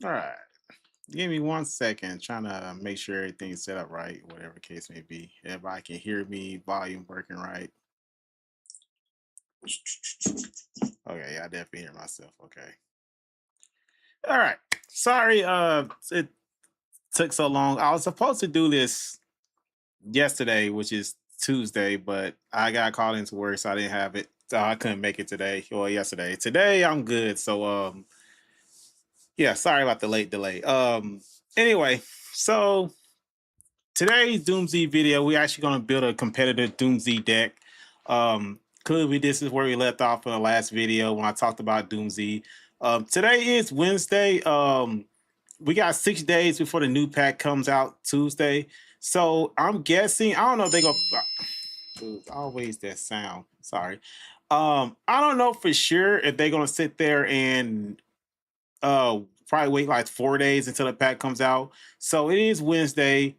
All right. Give me 1 second. Trying to make sure everything's set up right, whatever the case may be. Everybody can hear me, volume working right. Okay, yeah, I definitely hear myself. Okay. All right. Sorry, it took so long. I was supposed to do this yesterday, which is Tuesday, but I got called into work, so I didn't have it. So I couldn't make it today or yesterday. Today I'm good. So yeah, sorry about the late delay. Anyway, so today's Doomz video, we're actually gonna build a competitive Doomz deck. Clearly this is where we left off in the last video when I talked about Doomz. Today is Wednesday. We got 6 days before the new pack comes out Tuesday. So I'm guessing, I don't know if they go always that sound. Sorry. I don't know for sure if they're gonna sit there and probably wait like 4 days until the pack comes out. So it is Wednesday,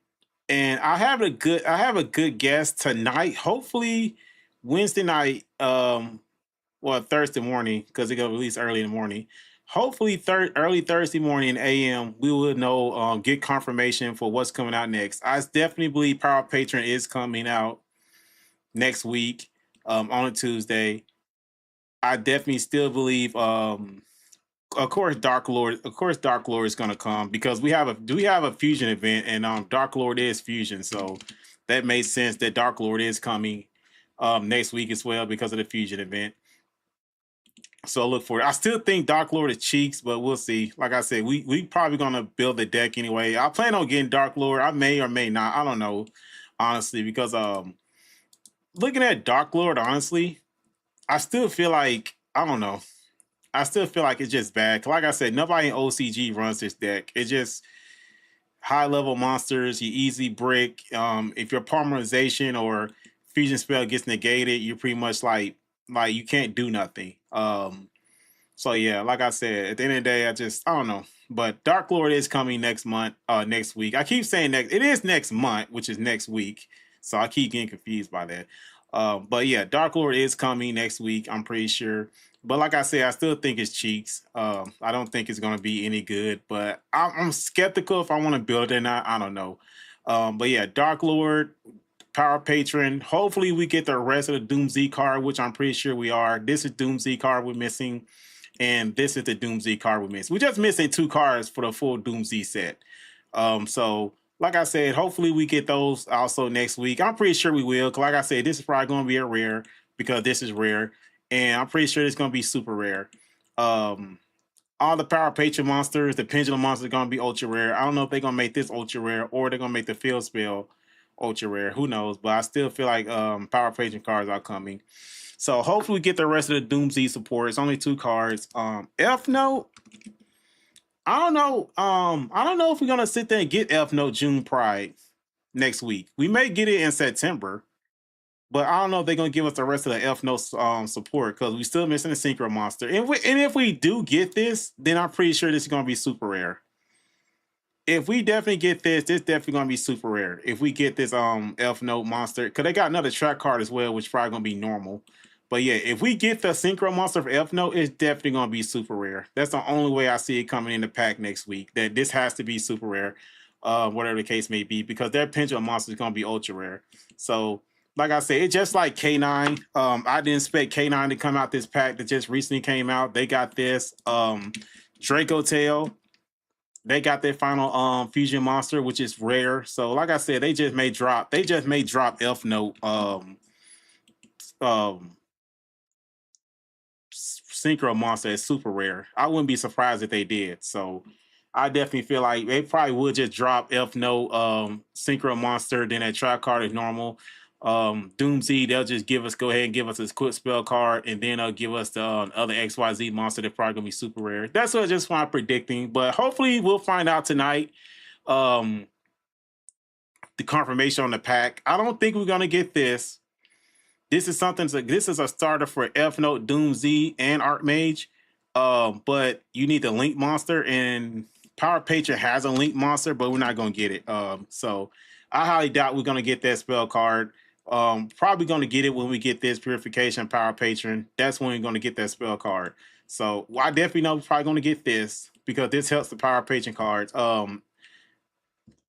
and I have a good guess tonight. Hopefully Wednesday night, well Thursday morning, because it gonna release early in the morning. Hopefully early Thursday morning AM, we will know get confirmation for what's coming out next. I definitely believe Power Patron is coming out next week on a Tuesday. I definitely still believe of course Dark Lord is gonna come because we have a fusion event and Dark Lord is fusion, so that makes sense that Dark Lord is coming next week as well because of the fusion event. So look for it. I still think Dark Lord is cheeks, but we'll see. Like I said, we probably gonna build the deck anyway. I plan on getting Dark Lord. I may or may not. I don't know, honestly, because looking at Dark Lord, honestly, I still feel like I don't know. I still feel like it's just bad. Like I said, nobody in OCG runs this deck. It's just high level monsters. You easy brick. If your polymerization or fusion spell gets negated, you're pretty much like you can't do nothing. So yeah, like I said, at the end of the day, I don't know. But Dark Lord is coming next month, next week. I keep saying next. It is next month, which is next week. So I keep getting confused by that. But yeah, Dark Lord is coming next week. I'm pretty sure. But like I said, I still think it's cheeks. I don't think it's going to be any good. But I'm skeptical if I want to build it or not. I don't know. But yeah, Dark Lord, Power Patron. Hopefully we get the rest of the Doomz card, which I'm pretty sure we are. This is Doomz card we're missing. And this is the Doomz card we missed. We're just missing 2 cards for the full Doomz set. So like I said, hopefully we get those also next week. I'm pretty sure we will. Cause like I said, this is probably going to be a rare because this is rare, and I'm pretty sure it's going to be super rare. All the Power Patron monsters, the Pendulum monsters, are going to be ultra rare. I don't know if they're going to make this ultra rare or they're going to make the field spell ultra rare. Who knows? But I still feel like Power Patron cards are coming. So hopefully we get the rest of the Doomz support. It's only 2 cards. F Note. I don't know. I don't know if we're gonna sit there and get F Note June Pride next week. We may get it in September, but I don't know if they're gonna give us the rest of the F Note support because we still missing a Synchro Monster. And if we do get this, then I'm pretty sure this is gonna be super rare. If we definitely get this definitely gonna be super rare. If we get this F Note monster, because they got another track card as well, which is probably gonna be normal. But yeah, if we get the Synchro monster for F Note, it's definitely gonna be super rare. That's the only way I see it coming in the pack next week. That this has to be super rare, whatever the case may be, because their Pendulum monster is gonna be ultra rare. So, like I said, it's just like K9. I didn't expect K9 to come out this pack that just recently came out. They got this Draco Tail. They got their final fusion monster, which is rare. So, like I said, they just may drop F Note um synchro monster is super rare. I wouldn't be surprised if they did. So I definitely feel like they probably would just drop F Note synchro monster, then that trap card is normal. Doomz, they'll just go ahead and give us this quick spell card, and then they'll give us the other XYZ monster that's probably gonna be super rare. That's what I'm predicting, but hopefully we'll find out tonight. Um, the confirmation on the pack. I don't think we're gonna get this. This is this is a starter for F Note, Doomz, and Archmage. But you need the Link monster, and Power Patron has a Link monster, but we're not gonna get it. So I highly doubt we're gonna get that spell card. Probably gonna get it when we get this Purification Power Patron. That's when we're gonna get that spell card. So I definitely know we're probably going to get this because this helps the power patron cards.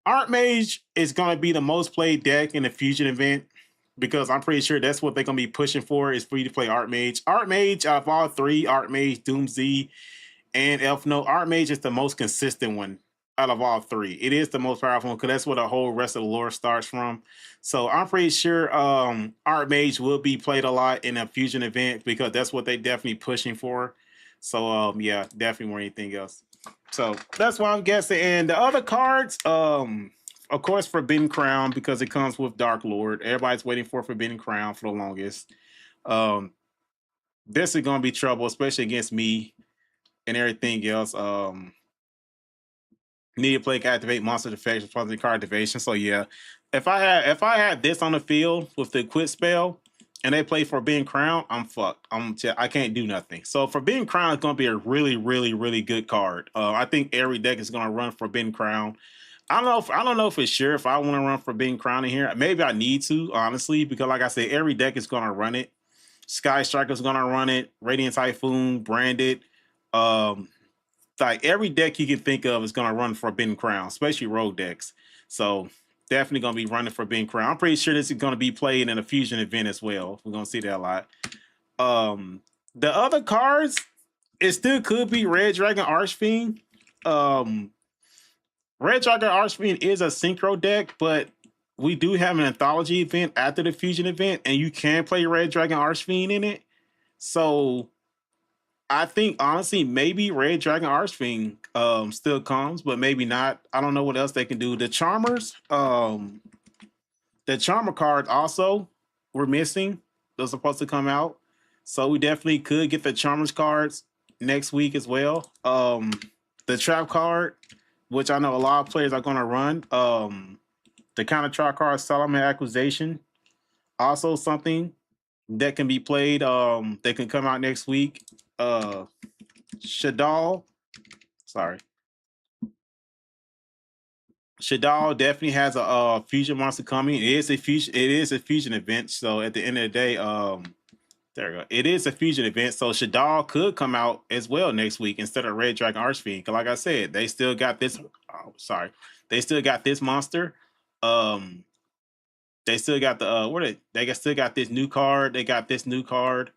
Archmage is going to be the most played deck in the Fusion event because I'm pretty sure that's what they're going to be pushing for is for you to play Archmage. Archmage, out of all three, Archmage, Doomz, and Elf Note, Archmage is the most consistent one out of all three. It is the most powerful one because that's where the whole rest of the lore starts from. So I'm pretty sure Archmage will be played a lot in a Fusion event because that's what they definitely pushing for. So yeah, definitely more anything else. So that's what I'm guessing. And the other cards, of course, Forbidden Crown because it comes with Dark Lord. Everybody's waiting for Forbidden Crown for the longest. Um, this is gonna be trouble, especially against me and everything else. Need to play activate monster defects from the card activation. So yeah, if I had this on the field with the quit spell and they play Forbidden Crown, I'm fucked. I can't do nothing. So Forbidden Crown is gonna be a really, really, really good card. I think every deck is gonna run Forbidden Crown. I don't know for sure if I want to run Forbidden Crown in here. Maybe I need to, honestly, because like I said, every deck is gonna run it. Sky Striker's gonna run it, Radiant Typhoon, Branded. Um, like every deck you can think of is going to run Forbidden Crown, especially rogue decks. So definitely going to be running Forbidden Crown. I'm pretty sure this is going to be played in a fusion event as well. We're going to see that a lot. The other cards, it still could be Red Dragon Archfiend. Red Dragon Archfiend is a synchro deck, but we do have an anthology event after the fusion event, and you can play Red Dragon Archfiend in it. So I think honestly, maybe Red Dragon Archfiend still comes, but maybe not. I don't know what else they can do. The Charmers, the Charmer cards also were missing. They're supposed to come out. So we definitely could get the Charmers cards next week as well. The Trap card, which I know a lot of players are gonna run. The counter trap card Solomon Acquisition. Also something that can be played. That can come out next week. Shadal. Sorry. Shadal definitely has a fusion monster coming. It is a fusion. It is a fusion event. So at the end of the day, there we go. It is a fusion event. So Shadal could come out as well next week instead of Red Dragon Archfiend. Like I said, they still got this. Oh, sorry, they still got this monster. Um, they still got the still got this new card. They got this new card.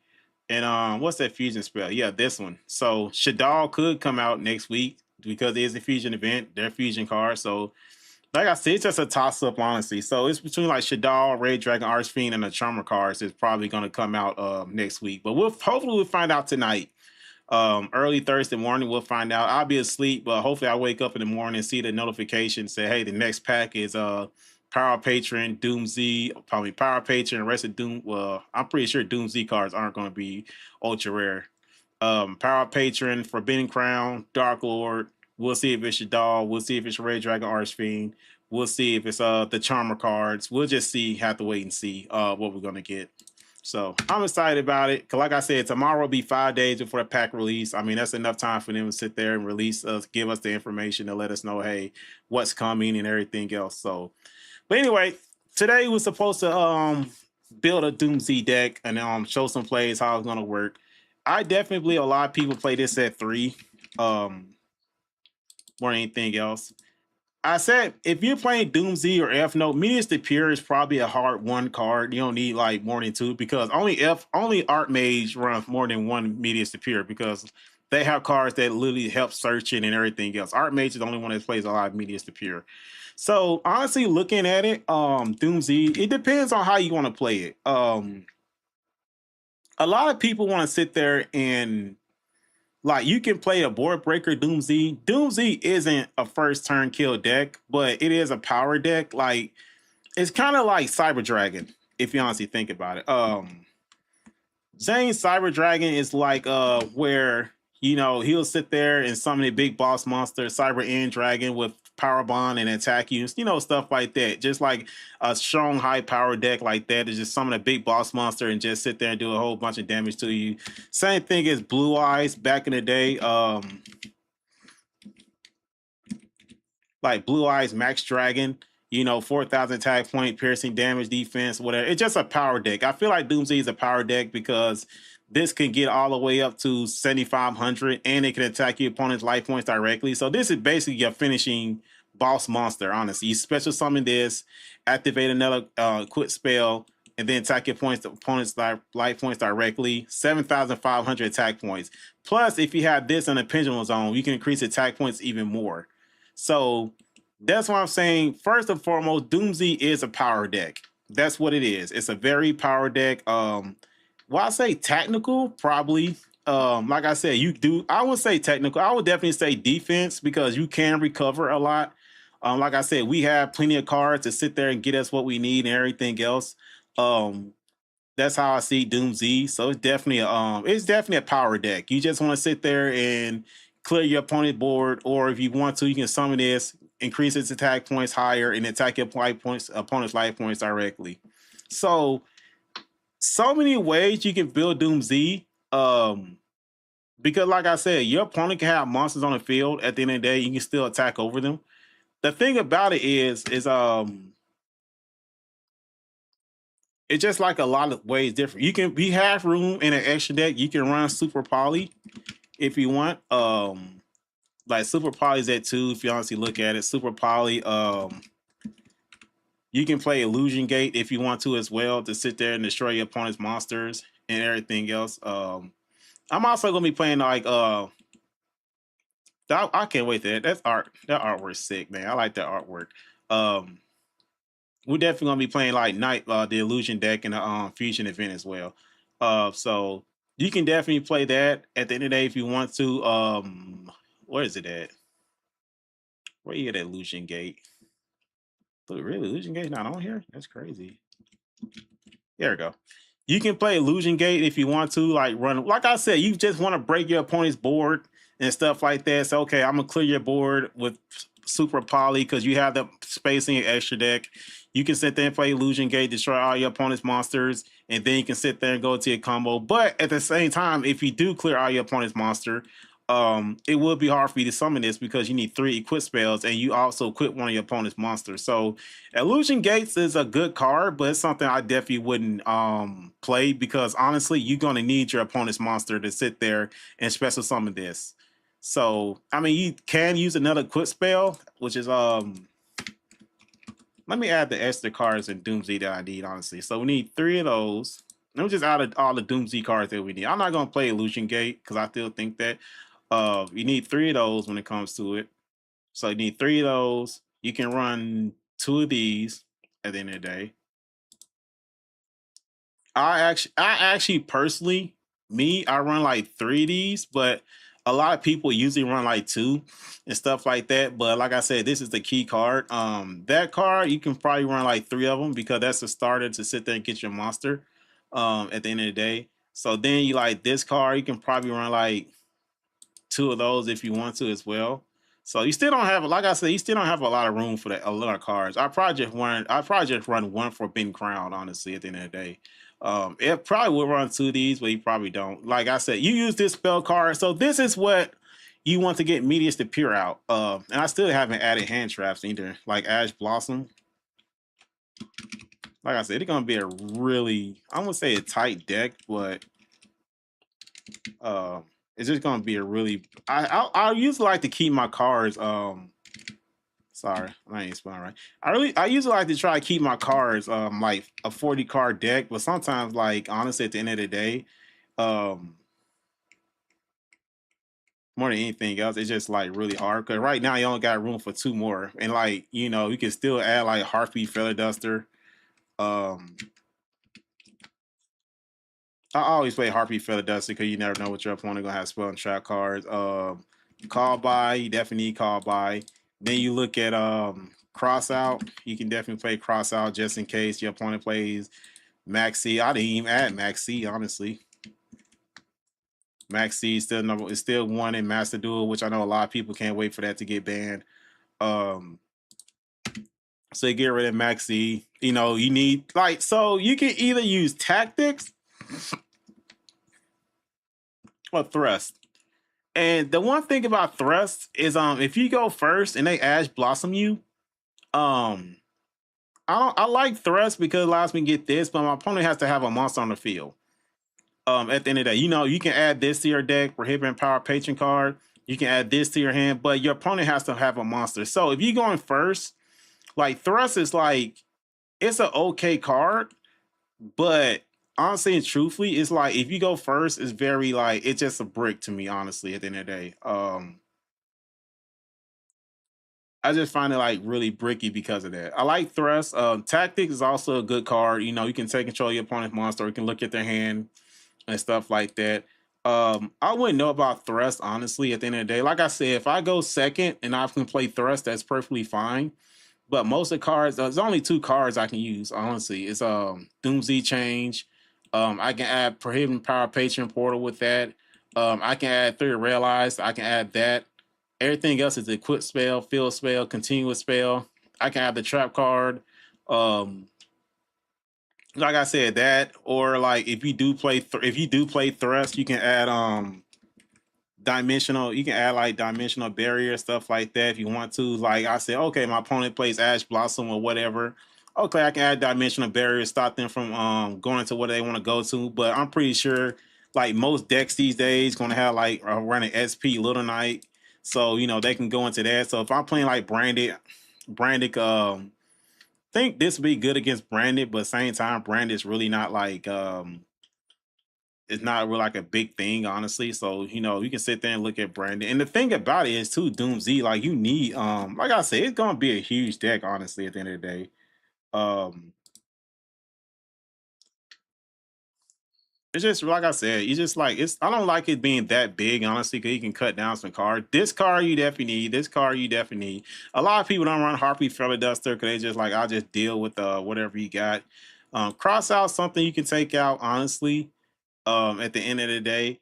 And what's that fusion spell? Yeah, this one. So Shadal could come out next week because it is a fusion event. They're fusion cards. So like I said, it's just a toss up, honestly. So it's between like Shadal, Red Dragon, Archfiend, and the Charmer cards is probably going to come out next week. But we'll find out tonight. Early Thursday morning, we'll find out. I'll be asleep, but hopefully I wake up in the morning and see the notification say, hey, the next pack is Power Patron, Doomz, probably Power Patron, and rest of Doom. Well, I'm pretty sure Doomz cards aren't going to be ultra rare. Power Patron, Forbidden Crown, Dark Lord. We'll see if it's Shadal. We'll see if it's Red Dragon Archfiend. We'll see if it's the Charmer cards. We'll just see, have to wait and see what we're gonna get. So I'm excited about it. Cause like I said, tomorrow will be 5 days before the pack release. I mean, that's enough time for them to sit there and release us, give us the information to let us know, hey, what's coming and everything else. So, but anyway, today we're supposed to build a Doomz deck and show some plays how it's gonna work. I definitely believe a lot of people play this at 3, more than anything else. I said if you're playing Doomz or F Note, Medius the Pure is probably a hard one card. You don't need like more than 2 because only Archmage runs more than 1 Medius the Pure because they have cards that literally help searching and everything else. Archmage is the only one that plays a lot of Medius the Pure. So honestly, looking at it, Doomz, it depends on how you want to play it. A lot of people want to sit there and like you can play a board breaker Doomz. Doomz isn't a first turn kill deck, but it is a power deck. Like it's kind of like Cyber Dragon, if you honestly think about it. Zane's Cyber Dragon is like where he'll sit there and summon a big boss monster, Cyber End Dragon with power bond and attack you, stuff like that. Just like a strong high power deck like that is just summon a big boss monster and just sit there and do a whole bunch of damage to you. Same thing as Blue Eyes back in the day. Like Blue Eyes Max Dragon, 4,000 attack point, piercing damage, defense, whatever. It's just a power deck. I feel like Doomz is a power deck because this can get all the way up to 7,500, and it can attack your opponent's life points directly. So this is basically your finishing boss monster, honestly. You special summon this, activate another quick spell, and then attack your opponent's life points directly. 7,500 attack points. Plus, if you have this in a pendulum zone, you can increase attack points even more. So that's why I'm saying, first and foremost, Doomz is a power deck. That's what it is. It's a very power deck. Well, I say technical, probably. Like I said, I would say technical. I would definitely say defense because you can recover a lot. Like I said, we have plenty of cards to sit there and get us what we need and everything else. Um, that's how I see Doomz. So it's definitely a power deck. You just want to sit there and clear your opponent's board, or if you want to, you can summon this, increase its attack points higher, and attack your opponent's life points directly. So many ways you can build Doomz. Because like I said, your opponent can have monsters on the field. At the end of the day, you can still attack over them. The thing about it is it's just like a lot of ways different. We have room in an extra deck. You can run Super Poly if you want. Like Super Poly's at 2 if you honestly look at it. Super Poly, you can play Illusion Gate if you want to as well, to sit there and destroy your opponent's monsters and everything else. I'm also gonna be playing like I can't wait to that artwork's sick, man. I like that artwork. We're definitely gonna be playing like the Illusion deck in the Fusion event as well. So you can definitely play that at the end of the day if you want to. Where is it at? Where you get that Illusion Gate? Really, Illusion Gate not on here? That's crazy. There we go. You can play Illusion Gate if you want to, like run. Like I said, you just want to break your opponent's board and stuff like that. So okay, I'm gonna clear your board with Super Poly because you have the space in your extra deck. You can sit there and play Illusion Gate, destroy all your opponent's monsters, and then you can sit there and go to your combo. But at the same time, if you do clear all your opponent's monster, it will be hard for you to summon this because you need 3 equip spells, and you also equip one of your opponent's monsters. So Illusion Gates is a good card, but it's something I definitely wouldn't play because honestly, you're gonna need your opponent's monster to sit there and special summon this. So I mean, you can use another equip spell, which is let me add the extra cards in Doomz that I need, honestly. So we need 3 of those. Let me just add all the Doomz cards that we need. I'm not gonna play Illusion Gate because I still think that you need 3 of those when it comes to it. So you need 3 of those. You can run 2 of these at the end of the day. I actually personally, I run like 3 of these, but a lot of people usually run like 2 and stuff like that. But like I said, this is the key card. That card you can probably run like 3 of them because that's a starter to sit there and get your monster. At the end of the day. So then you like this card, you can probably run like 2 of those if you want to as well. So you still don't have, like I said, you still don't have a lot of room for a lot of cards. I probably just run 1 for Ben Crown, honestly, at the end of the day. It probably will run 2 of these, but you probably don't. Like I said, you use this spell card. So this is what you want to get Medius to peer out. And I still haven't added hand traps either, like Ash Blossom. Like I said, it's gonna be a really, I'm gonna say a tight deck, but it's just gonna be a really. I usually like to keep my cards. Sorry, I ain't spelling right. I usually like to try to keep my cards like a 40 card deck, but sometimes like honestly at the end of the day, more than anything else, it's just like really hard because right now you only got room for 2 more, and like you can still add like Heartbeat Feather Duster. I always play Heartbeat Feather Duster because you never know what your opponent gonna have spell and trap cards. Call by, you definitely need call by. Then you look at cross out. You can definitely play cross out just in case your opponent plays Maxi. I didn't even add Maxi, honestly. Maxi is still 1 in Master Duel, which I know a lot of people can't wait for that to get banned. So you get rid of Maxi. You need so you can either use tactics or thrust. And the one thing about thrust is if you go first and they Ash Blossom you, I like thrust because it allows me to get this, but my opponent has to have a monster on the field. At the end of the day, you know, you can add this to your deck, prohibiting power patron card. You can add this to your hand, but your opponent has to have a monster. So if you're going first, like Thrust is like it's an okay card, but honestly and truthfully, it's like if you go first, it's very like it's just a brick to me, honestly, at the end of the day. I just find it like really bricky because of that. I like Thrust. Tactics is also a good card. You know, you can take control of your opponent's monster, or you can look at their hand and stuff like that. I wouldn't know about Thrust, honestly, at the end of the day. Like I said, if I go second and I can play Thrust, that's perfectly fine. But most of the cards, there's only two cards I can use, honestly. It's Doomz change. I can add Prohibiting Power Patron Portal with that. I can add Three Realized. I can add that. Everything else is equip spell, field spell, continuous spell. I can add the trap card. Um, like I said, that or like if you do play if you do play Thrust, you can add dimensional. You can add like dimensional barrier stuff like that if you want to. Like I said, okay, my opponent plays Ash Blossom or whatever. Okay, I can add dimensional barriers, stop them from going to what they want to go to. But I'm pretty sure like most decks these days going to have like running SP Little Knight, so you know they can go into that. So if I'm playing like branded, think this would be good against branded, but same time branded is really not like it's not really like a big thing, honestly. So, you know, you can sit there and look at Brandon. And the thing about it is too, Doomz, like you need like I said, it's gonna be a huge deck, honestly, at the end of the day. Um it's just like I said, you just like it's I don't like it being that big, honestly, because you can cut down some cards. This card you definitely need, this card you definitely need. A lot of people don't run Harpy Feather Duster because they just like I'll just deal with whatever you got. Cross out something you can take out, honestly, at the end of the day.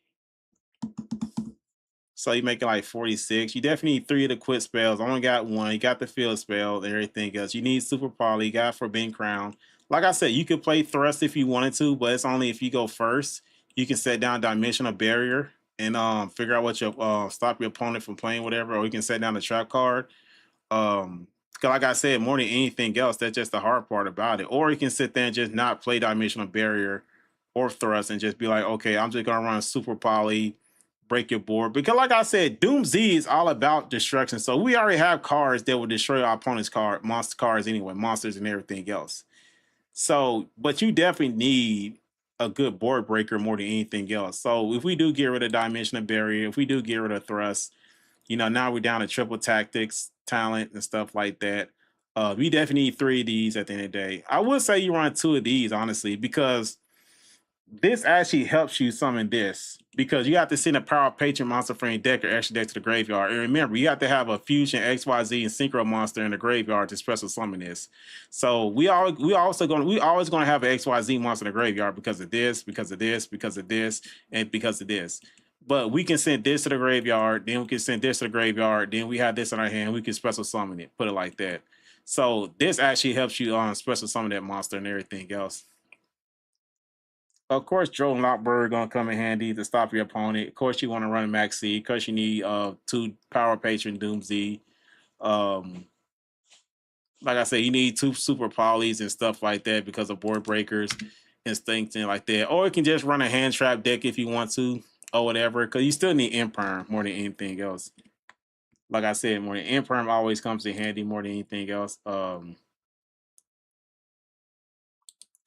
So you make it like 46. You definitely need three of the quit spells. I only got one. You got the field spell and everything else. You need Super Poly. You got Forbidden Crown. Like I said, you could play Thrust if you wanted to, but it's only if you go first. You can set down Dimensional Barrier and figure out what your stop your opponent from playing whatever, or you can set down the trap card. Cause like I said, more than anything else, that's just the hard part about it. Or you can sit there and just not play Dimensional Barrier or Thrust and just be like, okay, I'm just gonna run Super Poly, break your board. Because like I said, Doomz is all about destruction. So we already have cards that will destroy our opponent's monster cards anyway, monsters and everything else. So, but you definitely need a good board breaker more than anything else. So if we do get rid of Dimensional Barrier, if we do get rid of Thrust, you know, now we're down to triple tactics, talent, and stuff like that. We definitely need three of these at the end of the day. I would say you run two of these, honestly, because this actually helps you summon this. Because you have to send a power patron monster from your deck or extra deck to the graveyard. And remember, you have to have a fusion XYZ and synchro monster in the graveyard to special summon this. So we always gonna have an XYZ monster in the graveyard because of this, because of this, because of this, and because of this. But we can send this to the graveyard, then we can send this to the graveyard, then we have this in our hand, we can special summon it, put it like that. So this actually helps you special summon that monster and everything else. Of course, Joe and Lockberg gonna come in handy to stop your opponent. Of course, you want to run Maxi because you need two power patron Doomz. Um, like I said, you need two super polys and stuff like that because of board breakers and things like that. Or you can just run a hand trap deck if you want to, or whatever. Because you still need Imperm more than anything else. Like I said, more than Imperm always comes in handy more than anything else.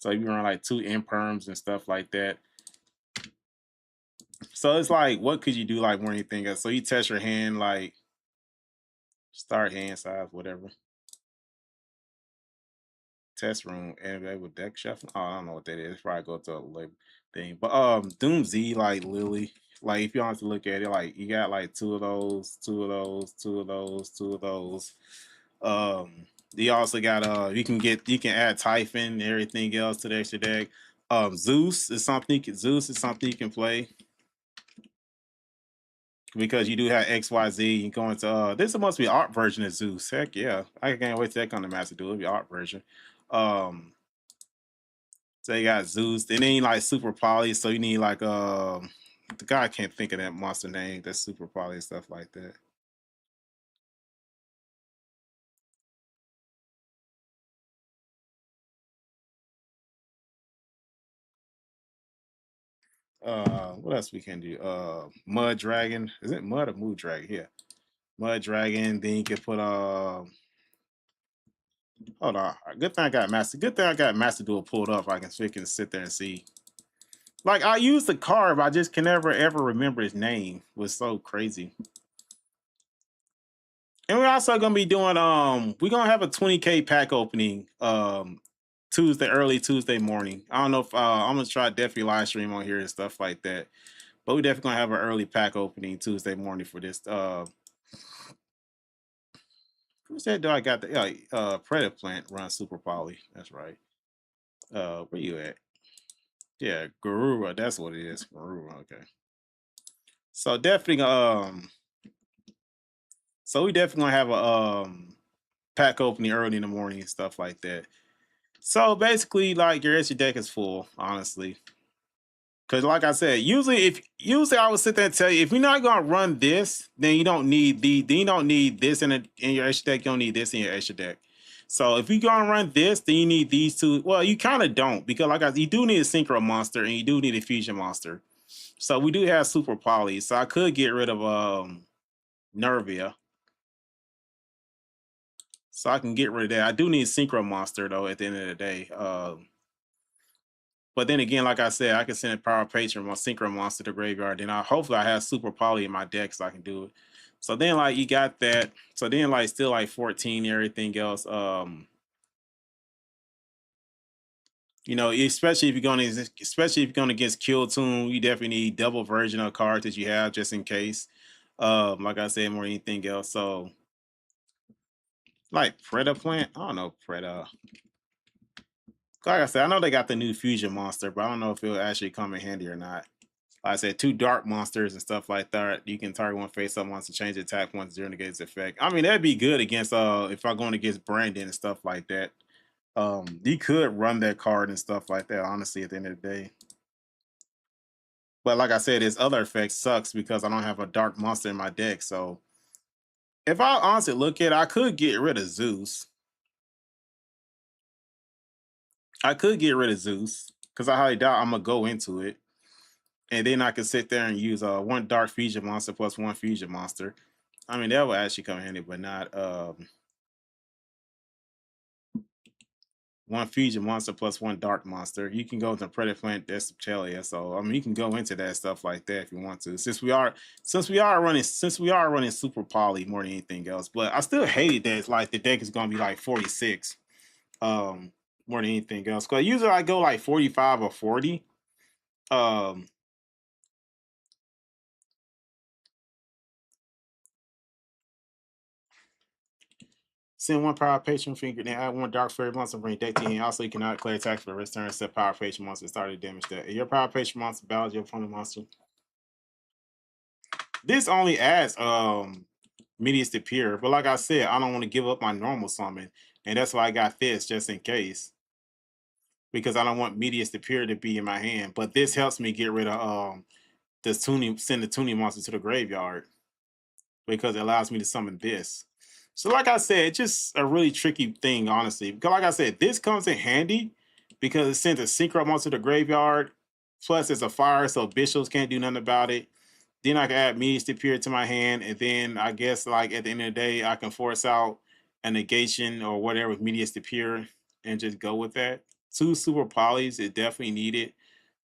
So you run like two Imperms and stuff like that. So it's like, what could you do like more than anything else? So you test your hand, like start hand size, whatever. Test room, and they with deck shuffle. Oh, I don't know what that is. Probably go to a label thing. But Doomz, like Lily, like if you want to look at it, like you got like two of those, two of those, two of those, two of those. You also got you can add Typhon and everything else to the extra deck. Zeus is something you can play because you do have XYZ. You go into this must be art version of Zeus. Heck yeah. I can't wait till that come to Master Duel. It'll be art version. So you got Zeus. They need like super poly, so you need like the guy I can't think of that monster name that's super poly and stuff like that. What else we can do? Mud Dragon. Is it Mud or Mood Dragon? Yeah. Mud Dragon. Then you can put hold on. Good thing I got Master. Good thing I got Master Duel pulled up. I can sit there and see. Like I use the card, but I just can never ever remember his name. It was so crazy. And we're also gonna be doing we're gonna have a 20K pack opening early Tuesday morning. I don't know if I'm gonna try definitely live stream on here and stuff like that. But we definitely gonna have an early pack opening Tuesday morning for this. Who said do I got the Predator Plant run Super Poly? That's right. Where you at? Yeah, Garura, that's what it is. Garura, okay. So definitely so we definitely gonna have a pack opening early in the morning and stuff like that. So basically, like your extra deck is full, honestly. Cause like I said, usually I would sit there and tell you if you're not gonna run this, then you don't need then you don't need this in your extra deck. You don't need this in your extra deck. So if you're gonna run this, then you need these two. Well, you kind of don't because you do need a synchro monster and you do need a fusion monster. So we do have super poly. So I could get rid of Nervia. So I can get rid of that. I do need synchro monster though at the end of the day. But then again, like I said, I can send a power patron my synchro monster to graveyard. Then hopefully I have super poly in my deck so I can do it. So then like you got that. So then like still like 14 everything else. You know, especially if you're going against Kill Tune, you definitely need double version of cards that you have just in case. Like I said, more than anything else. So like Predator Plant, I don't know Predator. Like I said, I know they got the new fusion monster, but I don't know if it'll actually come in handy or not. Like I said, two dark monsters and stuff like that. You can target one face up once to change the attack once during the game's effect. I mean, that'd be good against if I'm going against Brandon and stuff like that. You could run that card and stuff like that, honestly, at the end of the day. But like I said, his other effect sucks because I don't have a dark monster in my deck. So if I honestly look at it, I could get rid of Zeus. I could get rid of Zeus because I highly doubt I'm gonna go into it. And then I could sit there and use one dark fusion monster plus one fusion monster. I mean, that would actually come in handy, but not one fusion monster plus one dark monster. You can go into Predator Plant Despitalia. So I mean you can go into that stuff like that if you want to. Since we are running super poly more than anything else. But I still hate that it's like the deck is gonna be like 46 more than anything else. Cause usually I go like 45 or 40. Um Send one power patron finger, then add one dark fairy monster from your deck to hand. Also, you cannot declare attack for the rest turn, set power patron monster started damage that. If your power patron monster battles your opponent monster. This only adds Medius to Pure, but like I said, I don't want to give up my normal summon, and that's why I got this just in case. Because I don't want Medius to Pure to be in my hand. But this helps me get rid of send the tuning monster to the graveyard. Because it allows me to summon this. So, like I said, it's just a really tricky thing, honestly. Because, like I said, this comes in handy because it sends a synchro monster to the graveyard. Plus, it's a fire, so bishops can't do nothing about it. Then I can add Medius to Pure to my hand, and then I guess, like at the end of the day, I can force out a negation or whatever with Medius to Pure and just go with that. Two super polys is definitely needed.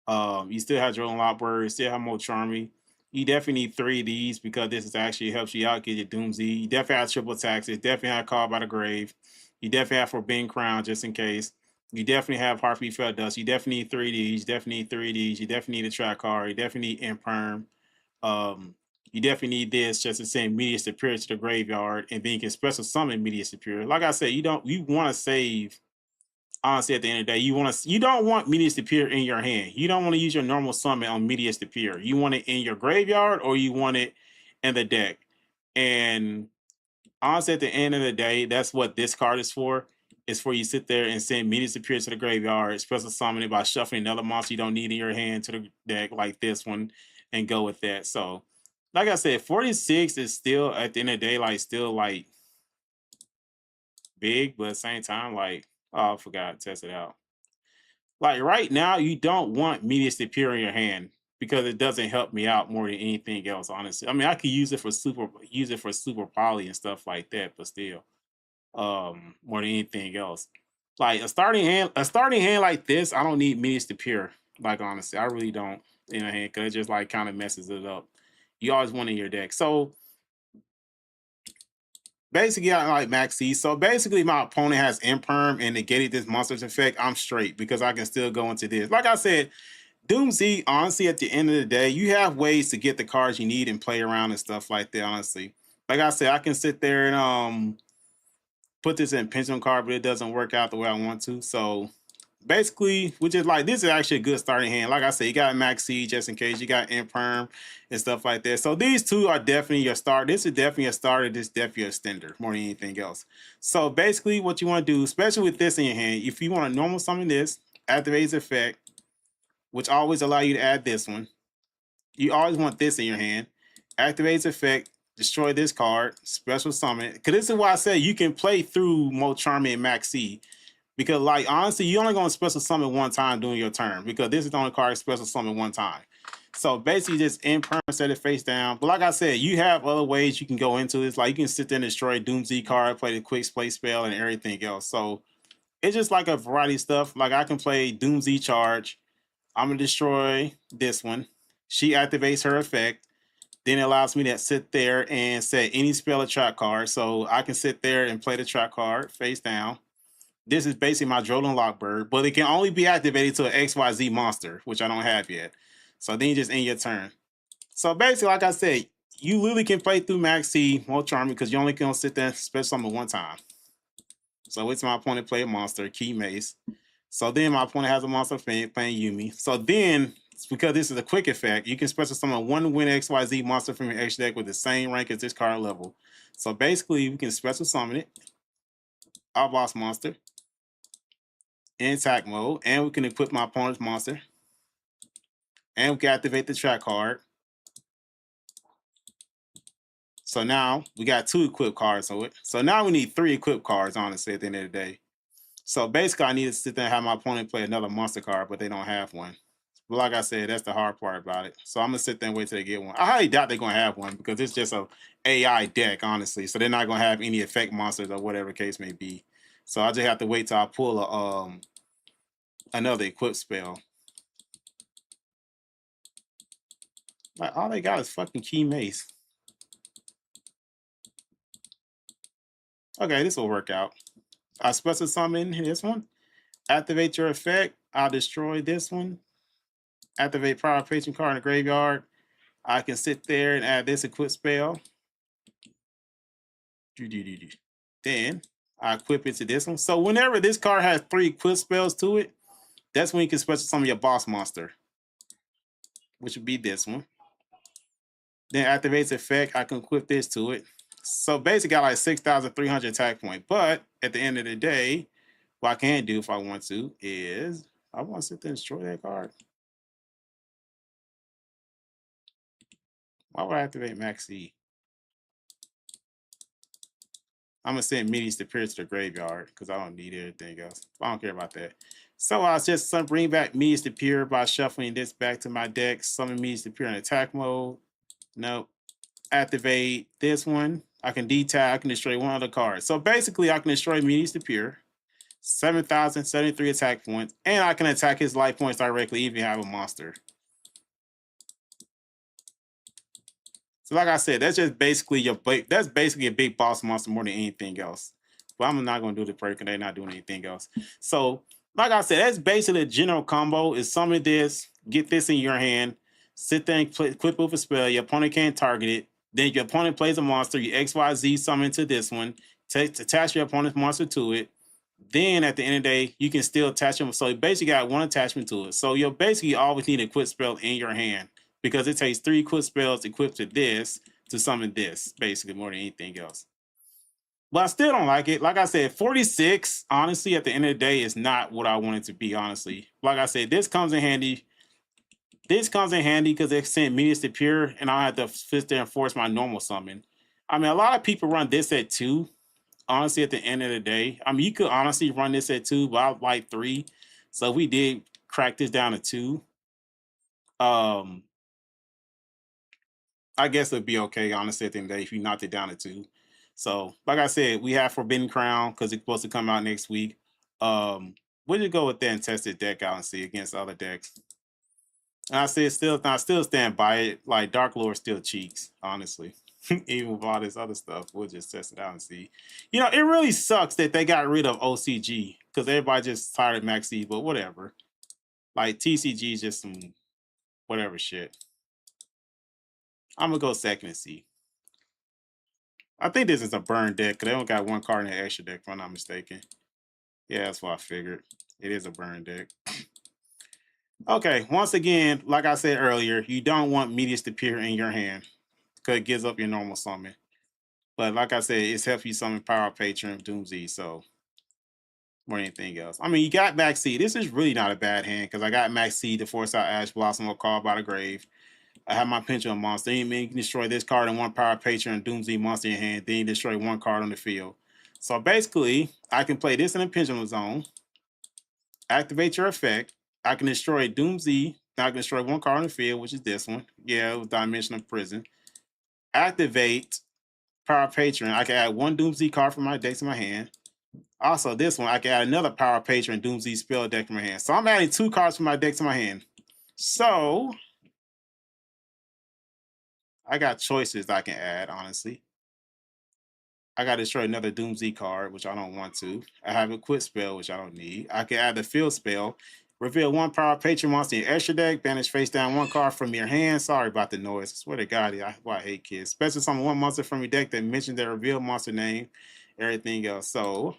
You still have Drilling Lockbird, you still have more Charmy. You definitely need three of these because this is actually helps you out, get your Doomz. You definitely have triple taxes, definitely have Call by the Grave. You definitely have Forbidden Crown just in case. You definitely have Heartbeat Fell Dust. You definitely need three of these. You definitely need three of these. You definitely need a track card. You definitely need Imperm. Um, you definitely need this just to send Medius Superior to the graveyard, and then you can special summon Medius Superior. Like I said, you want to save. Honestly, at the end of the day, you don't want Medius to appear in your hand. You don't want to use your normal summon on Medius to appear. You want it in your graveyard or you want it in the deck. And honestly, at the end of the day, that's what this card is for. It's for you sit there and send Medius to appear to the graveyard, special summon it by shuffling another monster you don't need in your hand to the deck like this one and go with that. So, like I said, 46 is still at the end of the day, like still like big, but at the same time, like, oh, I forgot to test it out. Like right now, you don't want Medius to appear in your hand because it doesn't help me out more than anything else, honestly. I mean, I could use it for super poly and stuff like that, but still, more than anything else. Like a starting hand like this, I don't need minis to pure. Like honestly, I really don't in a hand because it just like kind of messes it up. You always want in your deck. So basically, I like max C. So basically, my opponent has imperm and negated this monster's effect. I'm straight because I can still go into this. Like I said, Doomz, honestly, at the end of the day, you have ways to get the cards you need and play around and stuff like that. Honestly, like I said, I can sit there and put this in pendulum card, but it doesn't work out the way I want to. So basically, which is like this is actually a good starting hand. Like I said, you got Max C just in case, you got Imperm and stuff like that. So these two are definitely your start. This is definitely a starter, this is definitely a extender more than anything else. So basically what you want to do, especially with this in your hand, if you want to normal summon this, activate its effect, which always allow you to add this one. You always want this in your hand. Activate its effect, destroy this card, special summon. Because this is why I say you can play through Mo Charming and Max C. Because, like, honestly, you're only going to special summon one time during your turn. Because this is the only card special summon one time. So basically, just imperm, set it face down. But like I said, you have other ways you can go into this. Like, you can sit there and destroy Doomz card, play the quick play spell, and everything else. So it's just like a variety of stuff. Like, I can play Doomz charge. I'm going to destroy this one. She activates her effect. Then it allows me to sit there and set any spell or trap card. So I can sit there and play the trap card face down. This is basically my Drolan Lockbird, but it can only be activated to an XYZ monster, which I don't have yet. So then you just end your turn. So basically, like I said, you literally can play through Max C, Mo Charming, because you only can sit there and special summon one time. So it's my opponent play a monster, Key Mace. So then my opponent has a monster playing Yumi. So then, because this is a quick effect, you can special summon one win XYZ monster from your X deck with the same rank as this card level. So basically, we can special summon it, our boss monster, in attack mode, and we can equip my opponent's monster. And we can activate the track card. So now we got 2 equipped cards on it. So now we need 3 equipped cards, honestly, at the end of the day. So basically, I need to sit there and have my opponent play another monster card, but they don't have one. But like I said, that's the hard part about it. So I'm going to sit there and wait till they get one. I highly doubt they're going to have one because it's just a AI deck, honestly. So they're not going to have any effect monsters or whatever case may be. So I just have to wait till I pull a, another equipped spell. Like, all they got is fucking Key Mace. Okay, this will work out. I special summon this one. Activate your effect. I'll destroy this one. Activate Power Patron card in the graveyard. I can sit there and add this equip spell. Then I equip it to this one. So whenever this card has 3 equip spells to it, that's when you can special summon your boss monster, which would be this one. Then activates effect. I can equip this to it. So basically, got like 6,300 attack point. But at the end of the day, what I can do if I want to is I want to sit there and destroy that card. Why would I activate Max C? I'm gonna send minis to Pierce to the graveyard because I don't need anything else. I don't care about that. So I just bring back minis to Pierce by shuffling this back to my deck. Summon minis to Pierce in attack mode. Nope. Activate this one. I can detach. I can destroy one other card. So basically, I can destroy minis to Pierce. 7,073 attack points, and I can attack his life points directly, even have a monster. So, like I said, that's just basically that's basically a big boss monster more than anything else. But I'm not going to do the break, and they're not doing anything else. So, like I said, that's basically the general combo: is summon this, get this in your hand, sit there and equip with a spell. Your opponent can't target it. Then your opponent plays a monster. You XYZ summon to this one. Attach your opponent's monster to it. Then at the end of the day, you can still attach them. So you basically got one attachment to it. So you'll basically always need a quick spell in your hand because it takes 3 quick spells equipped to this to summon this, basically, more than anything else. But I still don't like it. Like I said, 46, honestly, at the end of the day, is not what I want it to be, honestly. Like I said, this comes in handy. This comes in handy because it sent minions to pure, and I have to sit there and force my normal summon. I mean, a lot of people run this at 2. Honestly, at the end of the day, I mean, you could honestly run this at 2, but I like 3. So we did crack this down to 2. I guess it'd be okay, honestly, at the end of the day, if you knocked it down to 2. So, like I said, we have Forbidden Crown because it's supposed to come out next week. We'll just go with that and test the deck out and see against other decks. And I still stand by it. Like Dark Lord still cheeks, honestly. Even with all this other stuff, we'll just test it out and see. You know, it really sucks that they got rid of OCG because everybody just tired of Max E, but whatever. Like TCG is just some whatever shit. I'm gonna go second and see. I think this is a burn deck because they don't got one card in the extra deck, if I'm not mistaken. Yeah, that's what I figured. It is a burn deck. Okay, once again, like I said earlier, you don't want Meteors to appear in your hand because it gives up your normal summon. But like I said, it's helped you summon Power Patron, Doomz, so more than anything else. I mean, you got Max C. This is really not a bad hand because I got Max C to force out Ash Blossom or Call by the Grave. I have my Pendulum Monster. You can destroy this card in one Power Patron and Doomz monster in your hand, then you destroy one card on the field. So basically, I can play this in a Pendulum Zone, activate your effect. I can destroy Doomz, then I can destroy one card on the field, which is this one. Yeah, with Dimensional Prison. Activate Power Patron. I can add one Doomz card from my deck to my hand. Also, this one, I can add another Power Patron Doomz spell deck from my hand. So I'm adding 2 cards from my deck to my hand. So I got choices I can add, honestly. I got to destroy another Doomz card, which I don't want to. I have a Quit spell, which I don't need. I can add the Field spell. Reveal one Power Patron monster in your extra deck. Banish face down one card from your hand. Sorry about the noise. I swear to God, I hate kids. Special summon one monster from your deck that mentions their revealed monster name. Everything else. So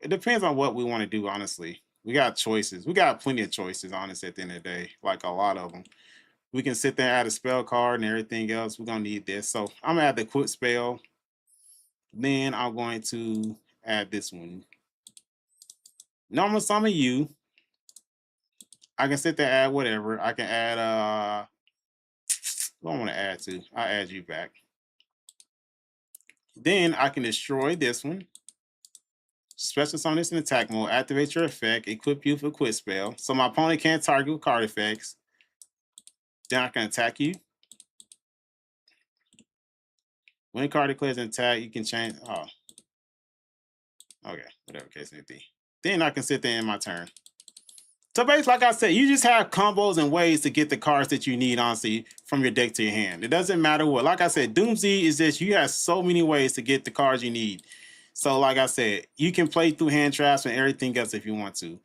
it depends on what we want to do, honestly. We got choices. We got plenty of choices, honestly, at the end of the day. Like a lot of them. We can sit there and add a spell card and everything else. We're going to need this. So I'm going to add the Quit spell. Then I'm going to add this one. Normal summon you. I can sit there and add whatever. I can add what I want to add to. I'll add you back. Then I can destroy this one. Special summon this in attack mode. Activate your effect. Equip you for Quit spell. So my opponent can't target with card effects. Then I can attack you. When a card declares an attack, you can change. Oh. Okay, whatever case may be. Then I can sit there in my turn. So basically, like I said, you just have combos and ways to get the cards that you need, honestly, from your deck to your hand. It doesn't matter what. Like I said, Doomz is just, you have so many ways to get the cards you need. So like I said, you can play through hand traps and everything else if you want to.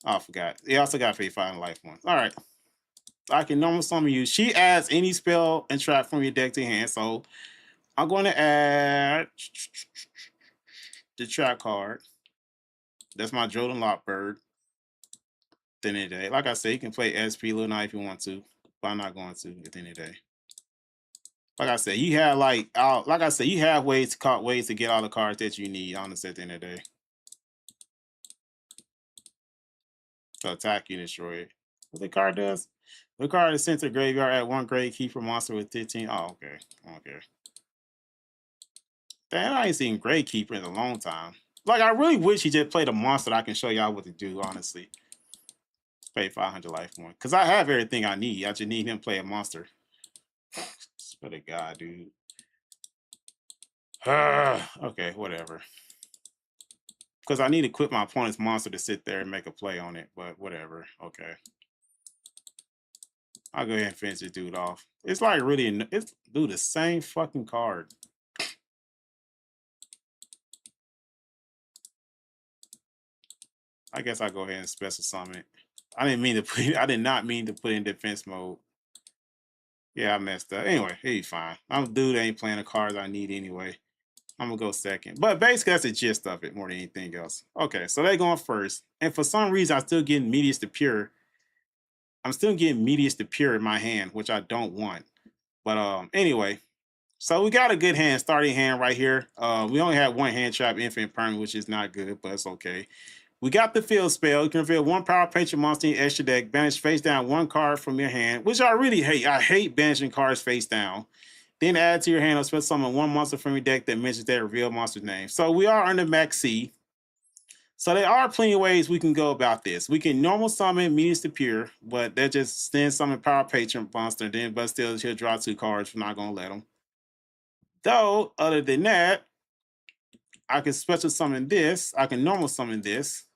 Oh, I forgot. You also got Fate 5 and Life 1. All right. I can normal summon you. She adds any spell and trap from your deck to your hand. So I'm going to add the trap card. That's my Jordan Lockbird. At the end of the day, like I said, you can play SP Little Knight if you want to, but I'm not going to at the end of the day. Like I said, you have you have ways to get all the cards that you need, honestly, at the end of the day. So attack you, destroy it. What the card does? The card is sent to the graveyard at 1 Gravekeeper monster with 15. Oh, okay. Okay. Damn, I ain't seen Gravekeeper in a long time. Like, I really wish he just played a monster that I can show y'all what to do, honestly. Pay 500 life point. Because I have everything I need. I just need him to play a monster. Swear to God, dude. Okay, whatever. Because I need to equip my opponent's monster to sit there and make a play on it. But whatever. Okay. I'll go ahead and finish this dude off. It's like really, it's dude, the same fucking card. I guess I'll go ahead and special summon it. I did not mean to put in defense mode. Yeah, I messed up. Anyway, he's fine. I'm a dude that ain't playing the cards I need anyway. I'm gonna go second. But basically that's the gist of it more than anything else. Okay, so they're going first. And for some reason I'm still getting Medius to Pure. I'm still getting Medius to Pure in my hand, which I don't want. But anyway. So we got a good hand, starting hand right here. We only have one hand trap, Infinite Permanent, which is not good, but it's okay. We got the Field spell. You can reveal one Power Patron monster in your extra deck. Banish face down one card from your hand, which I really hate. I hate banishing cards face down. Then add to your hand or special summon one monster from your deck that mentions their revealed monster's name. So we are under Max C. So there are plenty of ways we can go about this. We can normal summon Meteors to Pure, but that just then summon Power Patron Monster, then but still he'll draw 2 cards. We're not gonna let him. Though, other than that, I can special summon this. I can normal summon this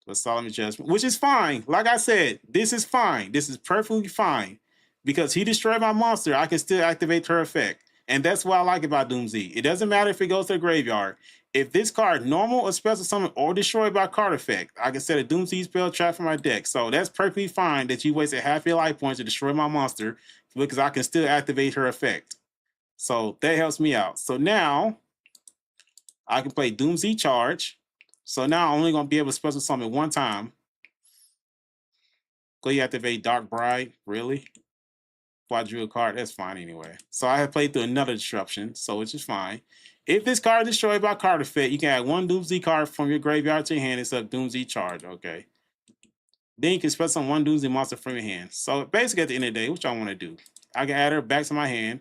with Solemn Judgment, which is fine. Like I said, this is fine. This is perfectly fine. Because he destroyed my monster, I can still activate her effect. And that's what I like about Doomz. It doesn't matter if it goes to the graveyard. If this card normal or special summon or destroyed by card effect, I can set a Doomz spell trap for my deck. So that's perfectly fine that you wasted half your life points to destroy my monster because I can still activate her effect. So that helps me out. So now I can play Doomz Charge. So now I'm only going to be able to special summon one time. Go you activate Dark Bride. Really? If I drew a card, that's fine anyway. So I have played through another disruption, so which is fine. If this card is destroyed by card effect, you can add one Doomz card from your graveyard to your hand instead of Doomz Charge. Okay. Then you can special summon one Doomz monster from your hand. So basically at the end of the day, what y'all want to do? I can add her back to my hand.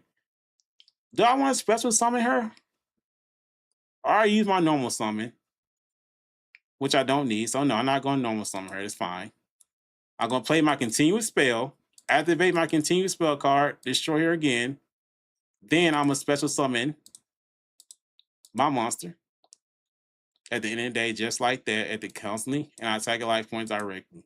Do I want to special summon her? Or I use my normal summon, which I don't need. So no, I'm not going to normal summon her. It's fine. I'm going to play my continuous spell, activate my continuous spell card, destroy her again. Then I'm going to special summon my monster at the end of the day, just like that, at the constantly, and I attack a life points directly.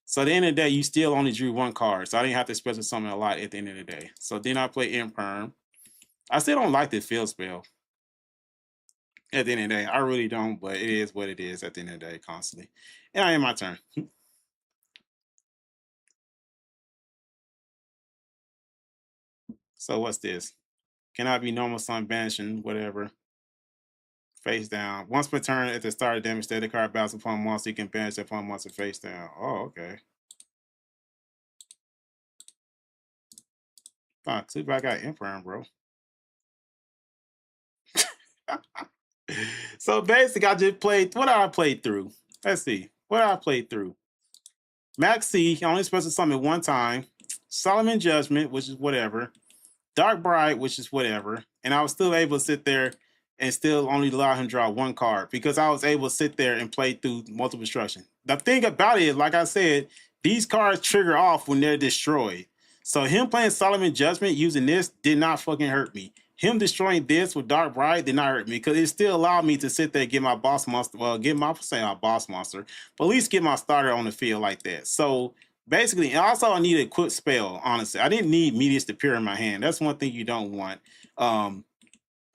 So at the end of the day, you still only drew one card, so I didn't have to special summon a lot at the end of the day. So then I play Imperm. I still don't like the field spell at the end of the day. I really don't, but it is what it is at the end of the day, constantly. And I end my turn. So what's this? Cannot be normal sun banishing, whatever. Face down. Once per turn, at the start of damage, the card bounces upon monster, you can banish that upon monster face down. Oh, okay. Fuck, too bad I got Emperor, bro. So basically, I just played. What did I play through? Let's see. What did I play through? Max C, only supposed to summon one time. Solomon Judgment, which is whatever. Dark Bride, which is whatever. And I was still able to sit there and still only allow him to draw one card because I was able to sit there and play through multiple destruction. The thing about it is, like I said, these cards trigger off when they're destroyed. So him playing Solomon Judgment using this did not fucking hurt me. Him destroying this with Dark Bride did not hurt me because it still allowed me to sit there and get my boss monster, well, get my, say my boss monster, but at least get my starter on the field like that. So basically, and also I needed a quick spell, honestly. I didn't need Meteors to appear in my hand. That's one thing you don't want.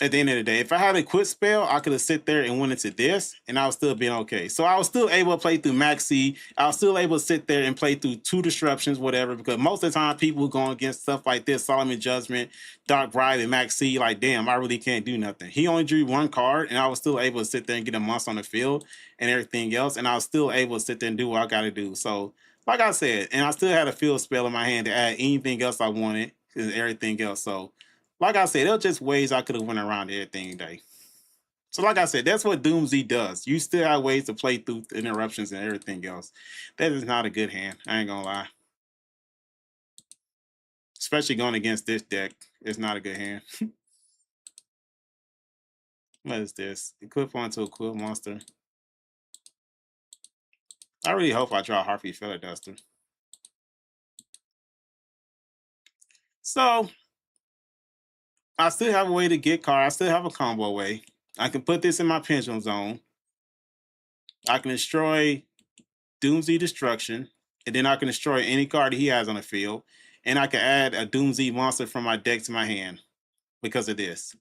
At the end of the day, if I had a quick spell, I could have sit there and went into this, and I was still being okay. So I was still able to play through Maxi. I was still able to sit there and play through two disruptions, whatever, because most of the time people going against stuff like this, Solomon Judgment, Dark Bride, and Maxi, like, damn, I really can't do nothing. He only drew one card, and I was still able to sit there and get a monster on the field and everything else, and I was still able to sit there and do what I got to do. So, like I said, and I still had a field spell in my hand to add anything else I wanted and everything else. So, like I said, there were just ways I could have went around everything today. So like I said, that's what Doomz does. You still have ways to play through interruptions and everything else. That is not a good hand. I ain't gonna lie. Especially going against this deck. It's not a good hand. What is this? Equip onto equip monster. I really hope I draw Harpy Feather Duster. So I still have a way to get cards. I still have a combo way. I can put this in my pendulum zone. I can destroy Doomz Destruction, and then I can destroy any card he has on the field, and I can add a Doomz monster from my deck to my hand because of this.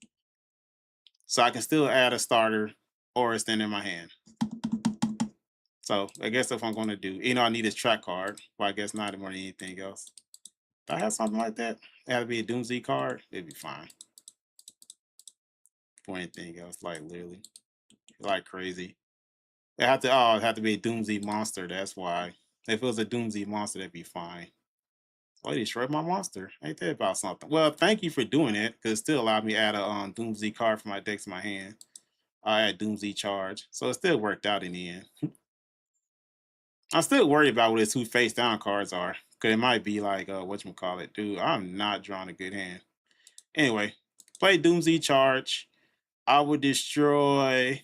So I can still add a starter or a stand in my hand. So I guess that's what I'm going to do. You know, I need a track card, but I guess not more than anything else. If I have something like that, it had to be a Doomz card, it'd be fine. For anything else, like literally, like crazy. It had to be a Doomz monster. That's why. If it was a Doomz monster, that'd be fine. Oh, he destroyed my monster. Ain't that about something? Well, thank you for doing it, because it still allowed me to add a Doomz card from my deck to my hand. I had Doomz Charge. So it still worked out in the end. I'm still worried about what his two face down cards are. Because it might be like, whatchamacallit. Dude, I'm not drawing a good hand. Anyway, play Doomz Charge. I would destroy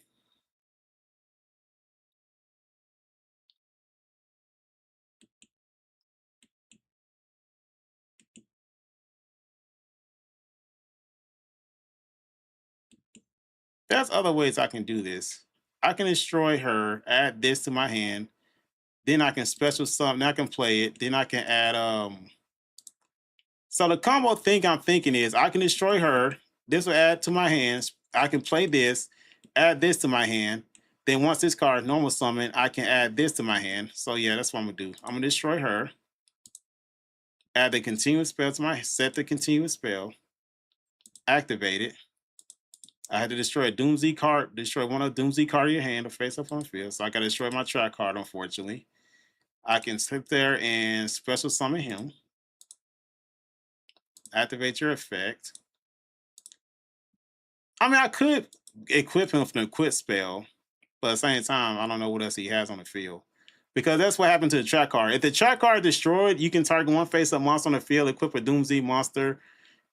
There's other ways I can do this. I can destroy her, add this to my hand, then I can special summon, then I can play it, then I can add so the combo thing I'm thinking is I can destroy her, this will add to my hands, I can play this, add this to my hand, then once this card is normal summon, I can add this to my hand. So yeah, that's what I'm gonna do. I'm gonna destroy her, add the continuous spell to my set the continuous spell, activate it. I had to destroy a Doomz card, destroy one of the Doomz card in your hand or face up on the field. So I gotta destroy my track card, unfortunately. I can sit there and special summon him. Activate your effect. I mean, I could equip him with an equip spell, but at the same time, I don't know what else he has on the field. Because that's what happened to the track card. If the track card is destroyed, you can target one face-up monster on the field, equip a Doomz monster,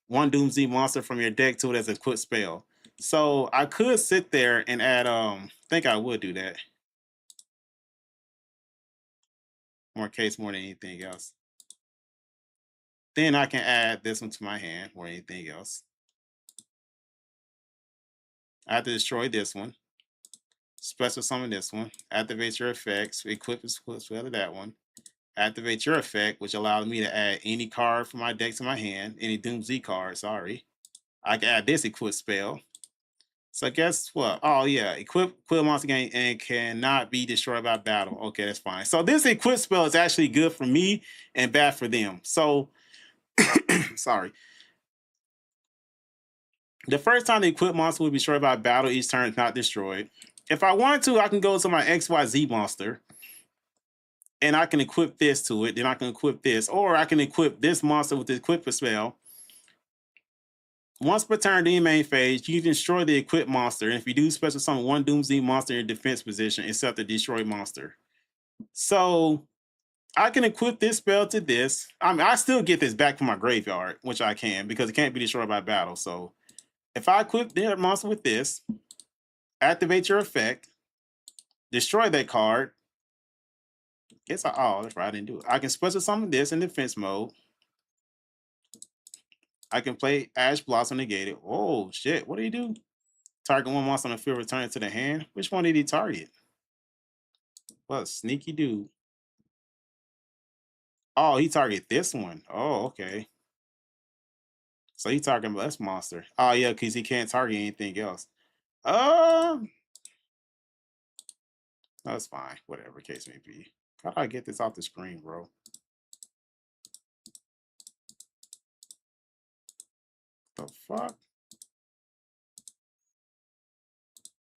one Doomz monster from your deck to it as a quick spell. So I could sit there and add I think I would do that. More case more than anything else. Then I can add this one to my hand more than anything else. I have to destroy this one. Special summon this one. Activate your effects. Equip the spell to that one. Activate your effect, which allows me to add any card from my deck to my hand. Any Doomz card, sorry. I can add this equip spell. So guess what? Oh yeah, equip monster game and cannot be destroyed by battle. Okay, that's fine. So this equip spell is actually good for me and bad for them. So sorry. The first time the equipped monster will be destroyed by battle, each turn is not destroyed. If I want to, I can go to my XYZ monster and I can equip this to it. Then I can equip this, or I can equip this monster with the equip spell. Once per turn in the main phase, you can destroy the equipped monster. And if you do special summon one Doomz monster in defense position, except the destroyed monster. So I can equip this spell to this. I mean, I still get this back from my graveyard, which I can because it can't be destroyed by battle. So if I equip the monster with this, activate your effect, destroy that card. It's oh, that's right, I didn't do it. I can special summon this in defense mode. I can play Ash Blossom negated. Oh shit, what did he do? Target one monster on the field, return it to the hand. Which one did he target? What a sneaky dude. Oh, he target this one. Oh, okay. So he targeting this monster. Oh yeah, because he can't target anything else. That's fine. Whatever case may be. How do I get this off the screen, bro? The fuck?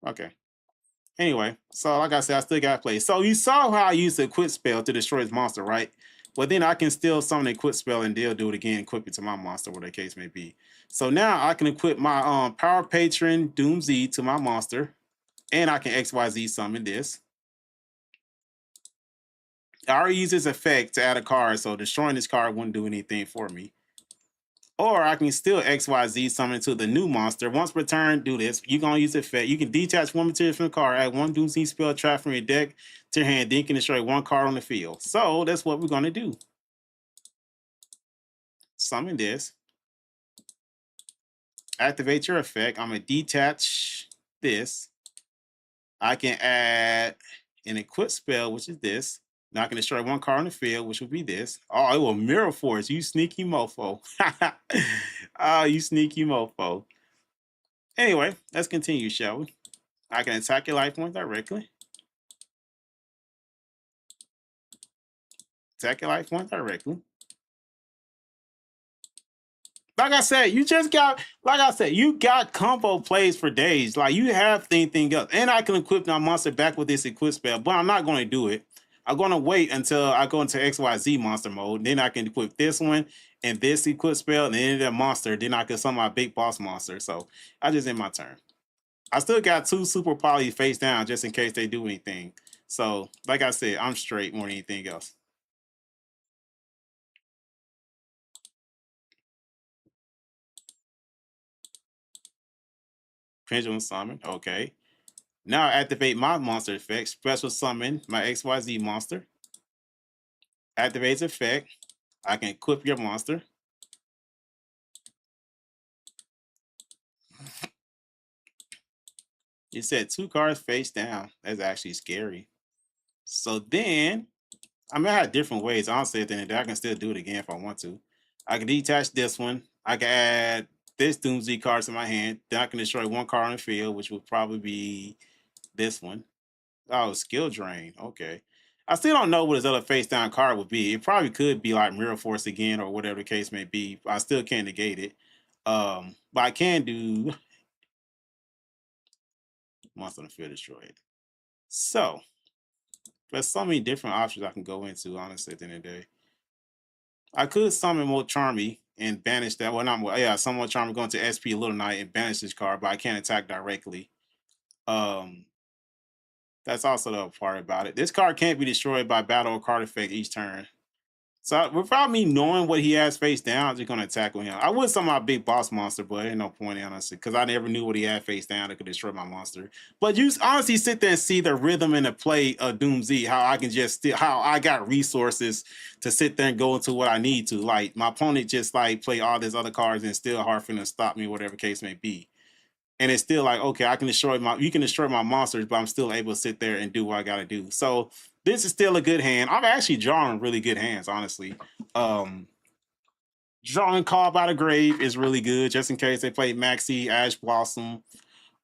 Okay. Anyway, so like I said, I still got to play. So you saw how I used the quit spell to destroy his monster, right? Well, then I can still summon a quit spell and they'll do it again, equip it to my monster, whatever the case may be. So now I can equip my Power Patron Doomz to my monster, and I can XYZ summon this. I already used this effect to add a card, so destroying this card wouldn't do anything for me. Or I can still XYZ summon to the new monster. Once per turn, do this. You're going to use the effect. You can detach one material from the card, add one Doomz spell trap from your deck to your hand, then you can destroy one card on the field. So that's what we're going to do. Summon this. Activate your effect. I'm going to detach this. I can add an equip spell, which is this. Now I can destroy one card on the field, which will be this. Oh, it will mirror force. You sneaky mofo. Oh, you sneaky mofo. Anyway, let's continue, shall we? I can attack your life point directly. Attack your life point directly. Like I said, you just got, like I said, you got combo plays for days. Like you have anything else. And I can equip my monster back with this equip spell, but I'm not going to do it. I'm going to wait until I go into XYZ monster mode. Then I can equip this one and this equip spell and then that monster. Then I can summon my big boss monster. So I just end my turn. I still got two super poly face down just in case they do anything. So like I said, I'm straight more than anything else. Pendulum summon, okay. Now I activate my monster effect, special summon my XYZ monster. Activates effect. I can equip your monster. It said 2 cards face down. That's actually scary. So then, I mean, I had different ways. Honestly, at the end of the day, I can still do it again if I want to. I can detach this one. I can add this Doomz card to my hand. Then I can destroy 1 card on the field, which would probably be this one. Oh, skill drain. Okay. I still don't know what his other face down card would be. It probably could be like Mirror Force again or whatever the case may be. I still can't negate it. But I can do Monster on the Field Destroyed. So there's so many different options I can go into, honestly, at the end of the day. I could summon more Charmy and banish that. Well, not more. Yeah, summon more Charmy, go into SP Little Knight and banish this card, but I can't attack directly. That's also the part about it. This card can't be destroyed by battle or card effect each turn. So without me knowing what he has face down, I'm just gonna attack with him. I would summon my big boss monster, but ain't no point in honestly, because I never knew what he had face down that could destroy my monster. But you honestly sit there and see the rhythm and the play of Doomz, how I can just how I got resources to sit there and go into what I need to. Like my opponent just like play all these other cards and still hard for them to stop me, whatever case may be. And it's still like, okay, I can destroy you can destroy my monsters, but I'm still able to sit there and do what I gotta do. So this is still a good hand. I'm actually drawing really good hands, honestly. Drawing Call by the Grave is really good, just in case they play Maxi, Ash Blossom,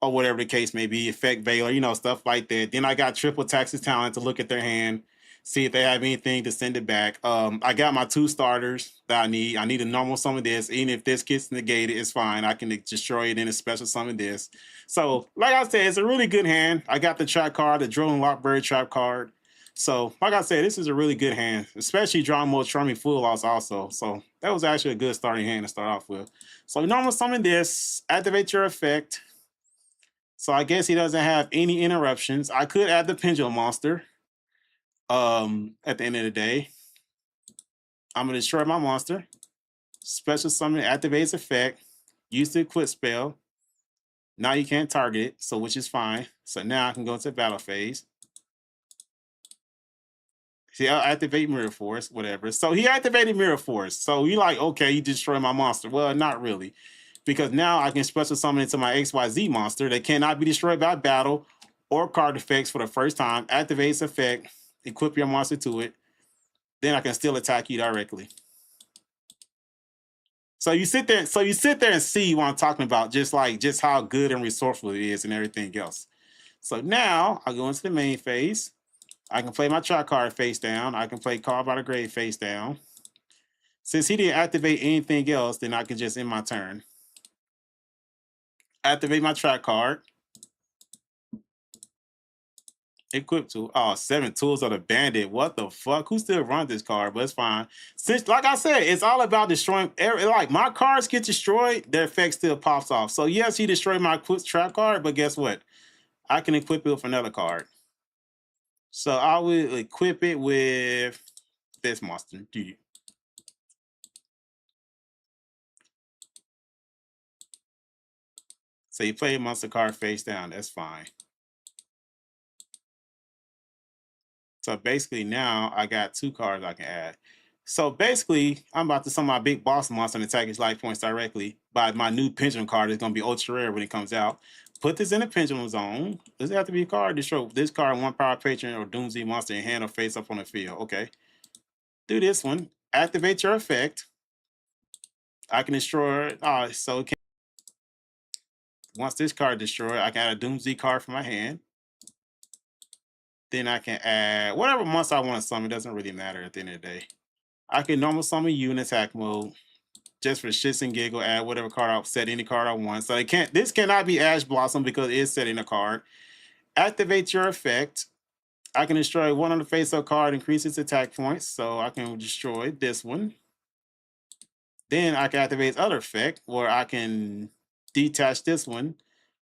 or whatever the case may be, Effect Veiler, stuff like that. Then I got Triple Tax's Talent to look at their hand, see if they have anything to send it back. I got my 2 starters that I need. I need a normal summon this. Even if this gets negated, it's fine. I can destroy it in a special summon this. So, like I said, it's a really good hand. I got the trap card, the Drill and Lockberry trap card. So, like I said, this is a really good hand, especially drawing more Charming Full Loss also. So, that was actually a good starting hand to start off with. So, normal summon this, activate your effect. So I guess he doesn't have any interruptions. I could add the Pendulum Monster. At the end of the day, I'm gonna destroy my monster. Special summon activates effect. Use the equip spell. Now you can't target it, so which is fine. So now I can go into battle phase. See, I'll activate Mirror Force, whatever. So he activated Mirror Force. So you're like, okay, you destroy my monster. Well, not really. Because now I can special summon into my XYZ monster that cannot be destroyed by battle or card effects for the first time. Activates effect, equip your monster to it. Then I can still attack you directly. So you sit there and see what I'm talking about, just how good and resourceful it is and everything else. So now I go into the main phase. I can play my trap card face down. I can play Call by the Grave face down. Since he didn't activate anything else, then I can just end my turn. Activate my trap card. Equip tool. Oh, 7 tools of the bandit. What the fuck? Who still runs this card? But it's fine. Since, like I said, it's all about destroying. Like my cards get destroyed, their effect still pops off. So yes, he destroyed my trap card, but guess what? I can equip it with another card. So I will equip it with this monster. So you play a monster card face down. That's fine. So basically now I got 2 cards I can add. So basically, I'm about to summon my big boss monster and attack his life points directly. By my new Pendulum card is going to be ultra rare when it comes out. Put this in the Pendulum Zone. Does it have to be a card? Destroy this card, 1 power patron or Doomz monster in hand or face up on the field. Okay. Do this one. Activate your effect. I can destroy it. Once this card destroyed, I can add a Doomz card from my hand. Then I can add whatever monster I want to summon. It doesn't really matter at the end of the day. I can normal summon you in attack mode. Just for shits and giggle, add whatever card I set any card I want. So this cannot be Ash Blossom because it is setting a card. Activate your effect. I can destroy 1 on the face-up card, increase its attack points. So I can destroy this one. Then I can activate other effect where I can detach this one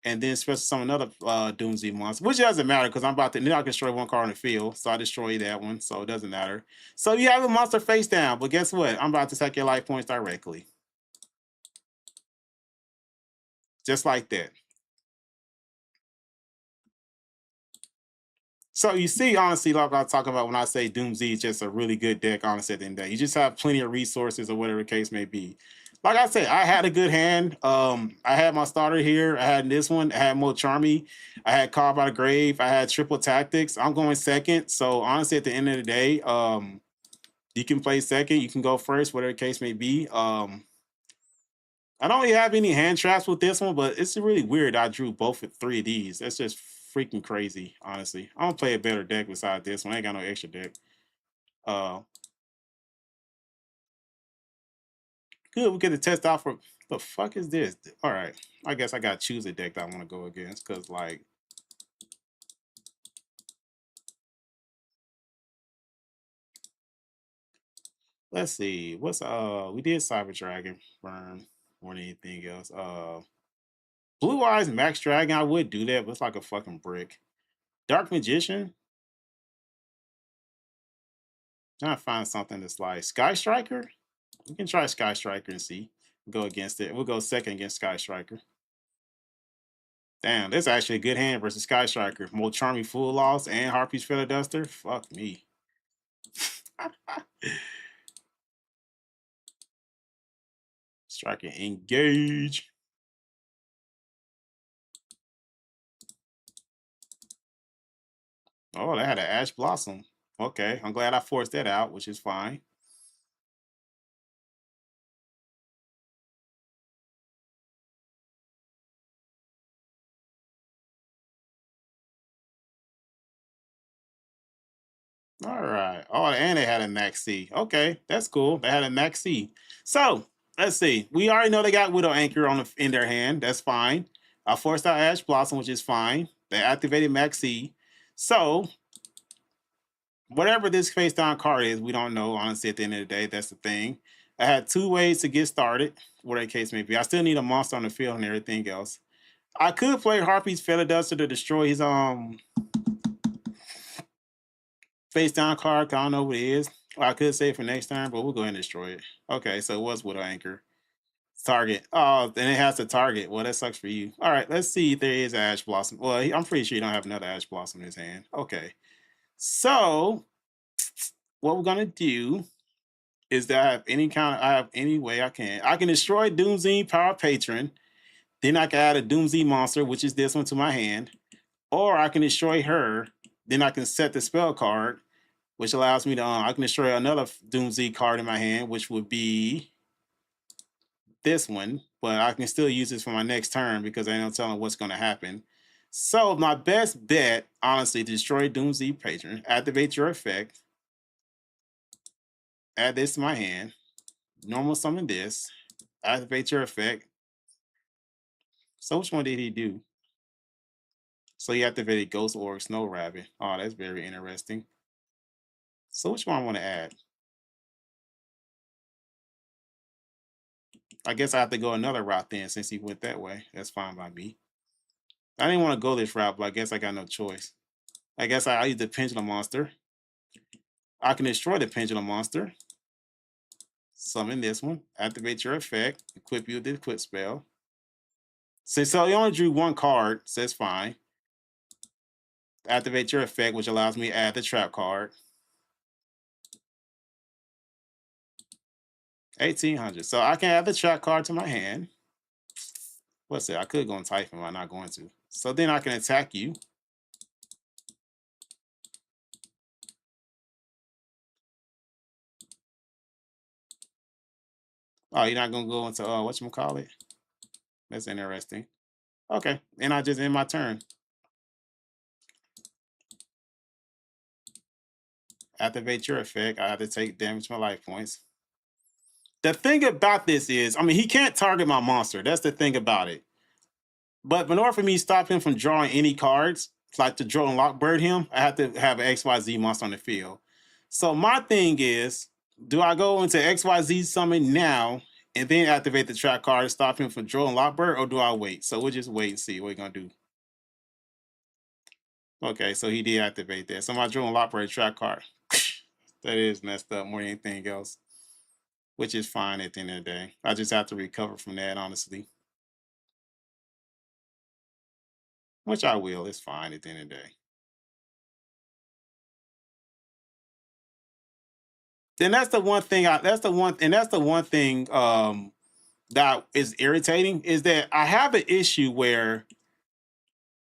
and then special summon another Doomz monster, which doesn't matter because I'm about to now I can destroy 1 card on the field. So I destroy that one, so it doesn't matter. So you have a monster face down, but guess what? I'm about to take your life points directly. Just like that. So you see, honestly, like I talk about when I say Doomz is just a really good deck, honestly, at the end of the day. You just have plenty of resources or whatever the case may be. like I said, I had a good hand. I had my starter here. I had this one. I had Mo Charmy. I had Call by the Grave. I had Triple Tactics. I'm going second. So honestly, at the end of the day, you can play second. You can go first, whatever the case may be. I don't really have any hand traps with this one, but it's really weird. I drew both with 3 of these. That's just freaking crazy, honestly. I'm gonna play a better deck besides this one. I ain't got no extra deck. Uh, Good. We get to test out for the fuck is this? All right. I guess I gotta choose a deck that I want to go against because like let's see. What's we did Cyber Dragon Burn more than anything else. Blue Eyes Max Dragon, I would do that, but it's like a fucking brick. Dark Magician. Trying to find something that's like Sky Striker. We can try Sky Striker and see. Go against it. We'll go second against Sky Striker. Damn, that's actually a good hand versus Sky Striker. More Charmy Full Loss and Harpy's Feather Duster. Fuck me. Striker engage. Oh, that had an Ash Blossom. Okay, I'm glad I forced that out, which is fine. All right. Oh, and they had a Max C. Okay, that's cool. They had a Max C. So let's see. We already know they got Widow Anchor in their hand. That's fine. I forced out Ash Blossom, which is fine. They activated Max C. So whatever this face down card is, we don't know. Honestly, at the end of the day, that's the thing. I had 2 ways to get started, whatever the case may be. I still need a monster on the field and everything else. I could play Harpy's Feather Duster to destroy his face down card. I don't know what it is. Or I could save for next time, but we'll go ahead and destroy it. Okay, so it was Widow Anchor. Target. Oh, then it has to target. Well, that sucks for you. All right, let's see if there is an Ash Blossom. Well, I'm pretty sure you don't have another Ash Blossom in his hand. Okay. So what we're gonna do is that I have any way I can destroy Doomz Power Patron. Then I can add a Doomz monster, which is this one, to my hand. Or I can destroy her. Then I can set the spell card, which allows me to I can destroy another Doomz card in my hand, which would be this one, but I can still use this for my next turn because I ain't telling what's going to happen. So my best bet, honestly, to destroy Doomz Patron, activate your effect, add this to my hand, normal summon this, activate your effect. So which one did he do? So he activated Ghost Orc Snow Rabbit. Oh, that's very interesting. So which one I want to add? I guess I have to go another route then since he went that way. That's fine by me. I didn't want to go this route, but I guess I got no choice. I guess I use the Pendulum Monster. I can destroy the Pendulum Monster. Summon this one. Activate your effect. Equip you with the equip spell. Since so you only drew 1 card, so it's fine. Activate your effect, which allows me to add the trap card. 1800. So I can add the trap card to my hand. What's it? I could go and type him. I'm not going to. So then I can attack you. Oh, you're not gonna go into whatchamacallit? That's interesting. Okay, and I just end my turn. Activate your effect. I have to take damage to my life points. The thing about this is, I mean, he can't target my monster. That's the thing about it. But in order for me to stop him from drawing any cards, like to draw and lockbird him, I have to have an XYZ monster on the field. So my thing is, do I go into XYZ summon now and then activate the trap card to stop him from drawing lockbird, or do I wait? So we'll just wait and see what we're gonna do. Okay, so he did activate that. So my drawing lockbird trap card. That is messed up more than anything else. Which is fine at the end of the day. I just have to recover from that, honestly. Which I will. It's fine at the end of the day. Then that's the one thing. That's the one thing. that is irritating is that I have an issue where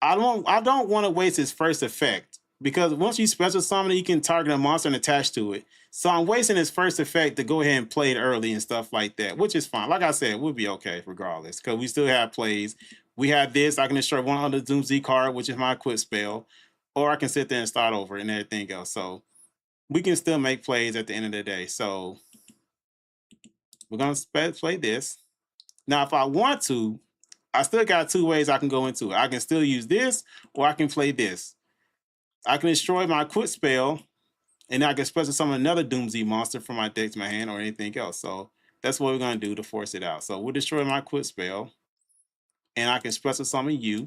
I don't want to waste his first effect because once you special summon, you can target a monster and attach to it. So I'm wasting his first effect to go ahead and play it early and stuff like that, which is fine. Like I said, we'll be okay regardless because we still have plays. We have this. I can destroy one other Doomz card, which is my equip spell, or I can sit there and start over and everything else. So we can still make plays at the end of the day. So we're gonna play this. Now, if I want to, I still got two ways I can go into it. I can still use this, or I can play this. I can destroy my equip spell, and I can special summon another Doomz monster from my deck to my hand or anything else. So that's what we're gonna do to force it out. So we'll destroy my equip spell, and I can special summon you.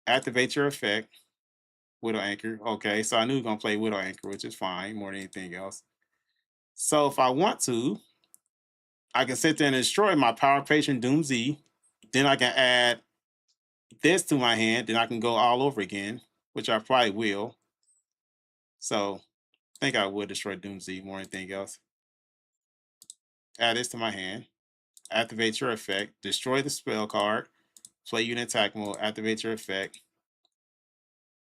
Activate your effect, Widow Anchor. Okay, so I knew we were gonna play Widow Anchor, which is fine more than anything else. So if I want to, I can sit there and destroy my Power Patron Doomz. Then I can add this to my hand. Then I can go all over again, which I probably will. So I think I would destroy Doomz more than anything else. Add this to my hand. Activate your effect. Destroy the spell card. Play you in attack mode. Activate your effect.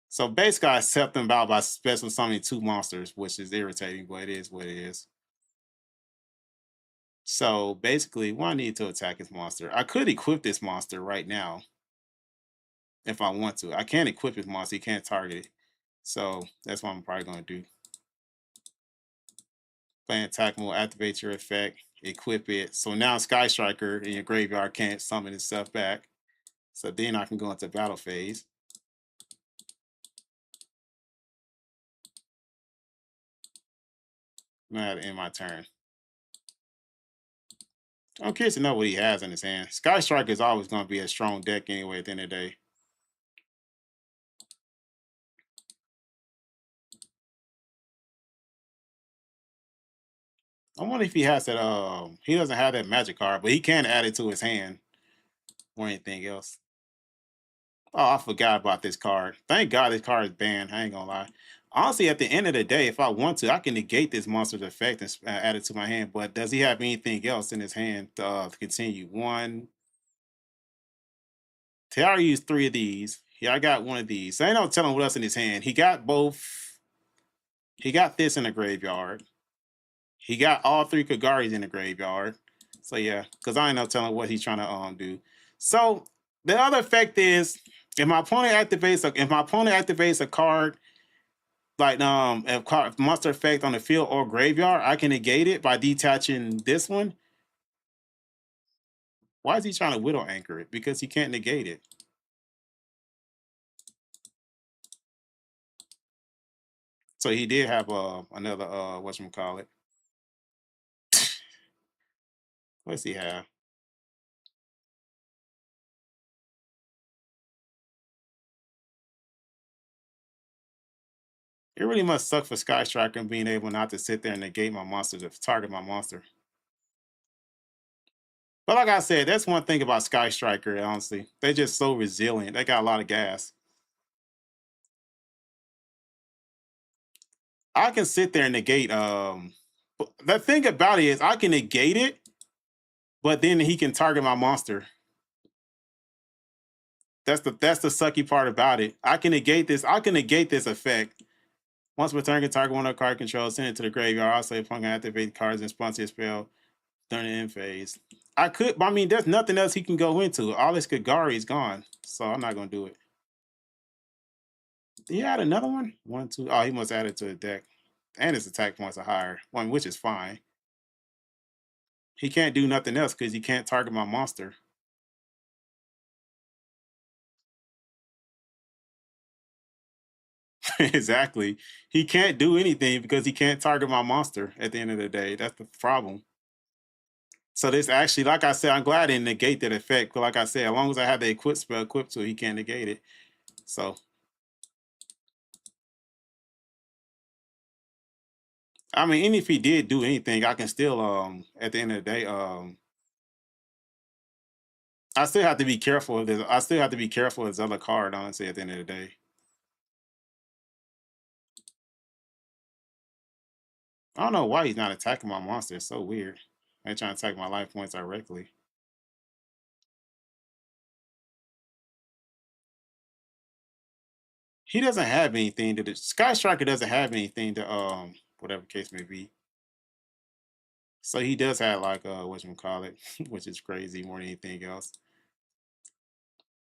So basically, I set them out by special summoning two monsters, which is irritating, but it is what it is. So basically, what I need to attack this monster. I could equip this monster right now if I want to. I can't equip this monster. You can't target it. So that's what I'm probably going to do. Play attack mode, activate your effect, equip it. So now Sky Striker in your graveyard can't summon itself back. So then I can go into battle phase. I'm going to end my turn. I'm curious to know what he has in his hand. Sky Striker is always going to be a strong deck anyway at the end of the day. I wonder if he has that. He doesn't have that magic card, but he can add it to his hand or anything else. Oh, I forgot about this card. Thank God this card is banned. I ain't gonna lie. Honestly, at the end of the day, if I want to, I can negate this monster's effect and add it to my hand. But does he have anything else in his hand to continue? One. Tiara used three of these. Yeah, I got one of these. So ain't no telling what else in his hand. He got both. He got this in the graveyard. He got all three Kagaris in the graveyard. So yeah, because I ain't no telling what he's trying to do. So the other effect is if my opponent activates a card like a monster effect on the field or graveyard, I can negate it by detaching this one. Why is he trying to Widow Anchor it? Because he can't negate it. So he did have another whatchamacallit. What does he have? It really must suck for Sky Striker and being able not to sit there and negate my monster to target my monster. But like I said, that's one thing about Sky Striker, honestly. They're just so resilient. They got a lot of gas. I can sit there and negate. The thing about it is I can negate it, but then he can target my monster. That's the sucky part about it. I can negate this. I can negate this effect. Once per turn, can target one of the card control, send it to the graveyard. Also, if I can activate cards in response to his spell during the end phase. I could, but I mean, there's nothing else he can go into. All his Kagari is gone, so I'm not gonna do it. Did he add another one? One, two. Oh, he must add it to the deck, and his attack points are higher. One, which is fine. He can't do nothing else because he can't target my monster. Exactly. He can't do anything because he can't target my monster at the end of the day. That's the problem. So this actually, like I said, I'm glad I didn't negate that effect. But like I said, as long as I have the equip spell equipped to it, he can't negate it. So I mean, even if he did do anything, I can still at the end of the day, I still have to be careful of this. I still have to be careful of his other card, honestly, at the end of the day. I don't know why he's not attacking my monster. It's so weird. They're trying to take my life points directly. He doesn't have anything to Sky Striker doesn't have anything to whatever case may be. So he does have like what you call it, which is crazy more than anything else.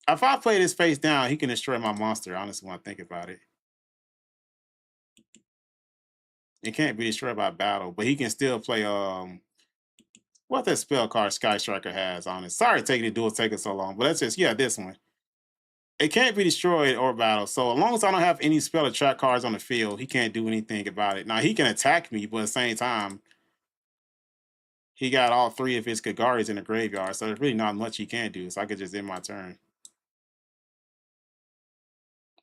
If I play this face down, he can destroy my monster, honestly, when I think about it. It can't be destroyed by battle, but he can still play what that spell card Sky Striker has on it. Sorry taking the duel taking so long, but that's just this one. It can't be destroyed or battle. So as long as I don't have any spell attack cards on the field, he can't do anything about it. Now he can attack me, but at the same time, he got all three of his Kagaris in the graveyard, so there's really not much he can do. So I could just end my turn.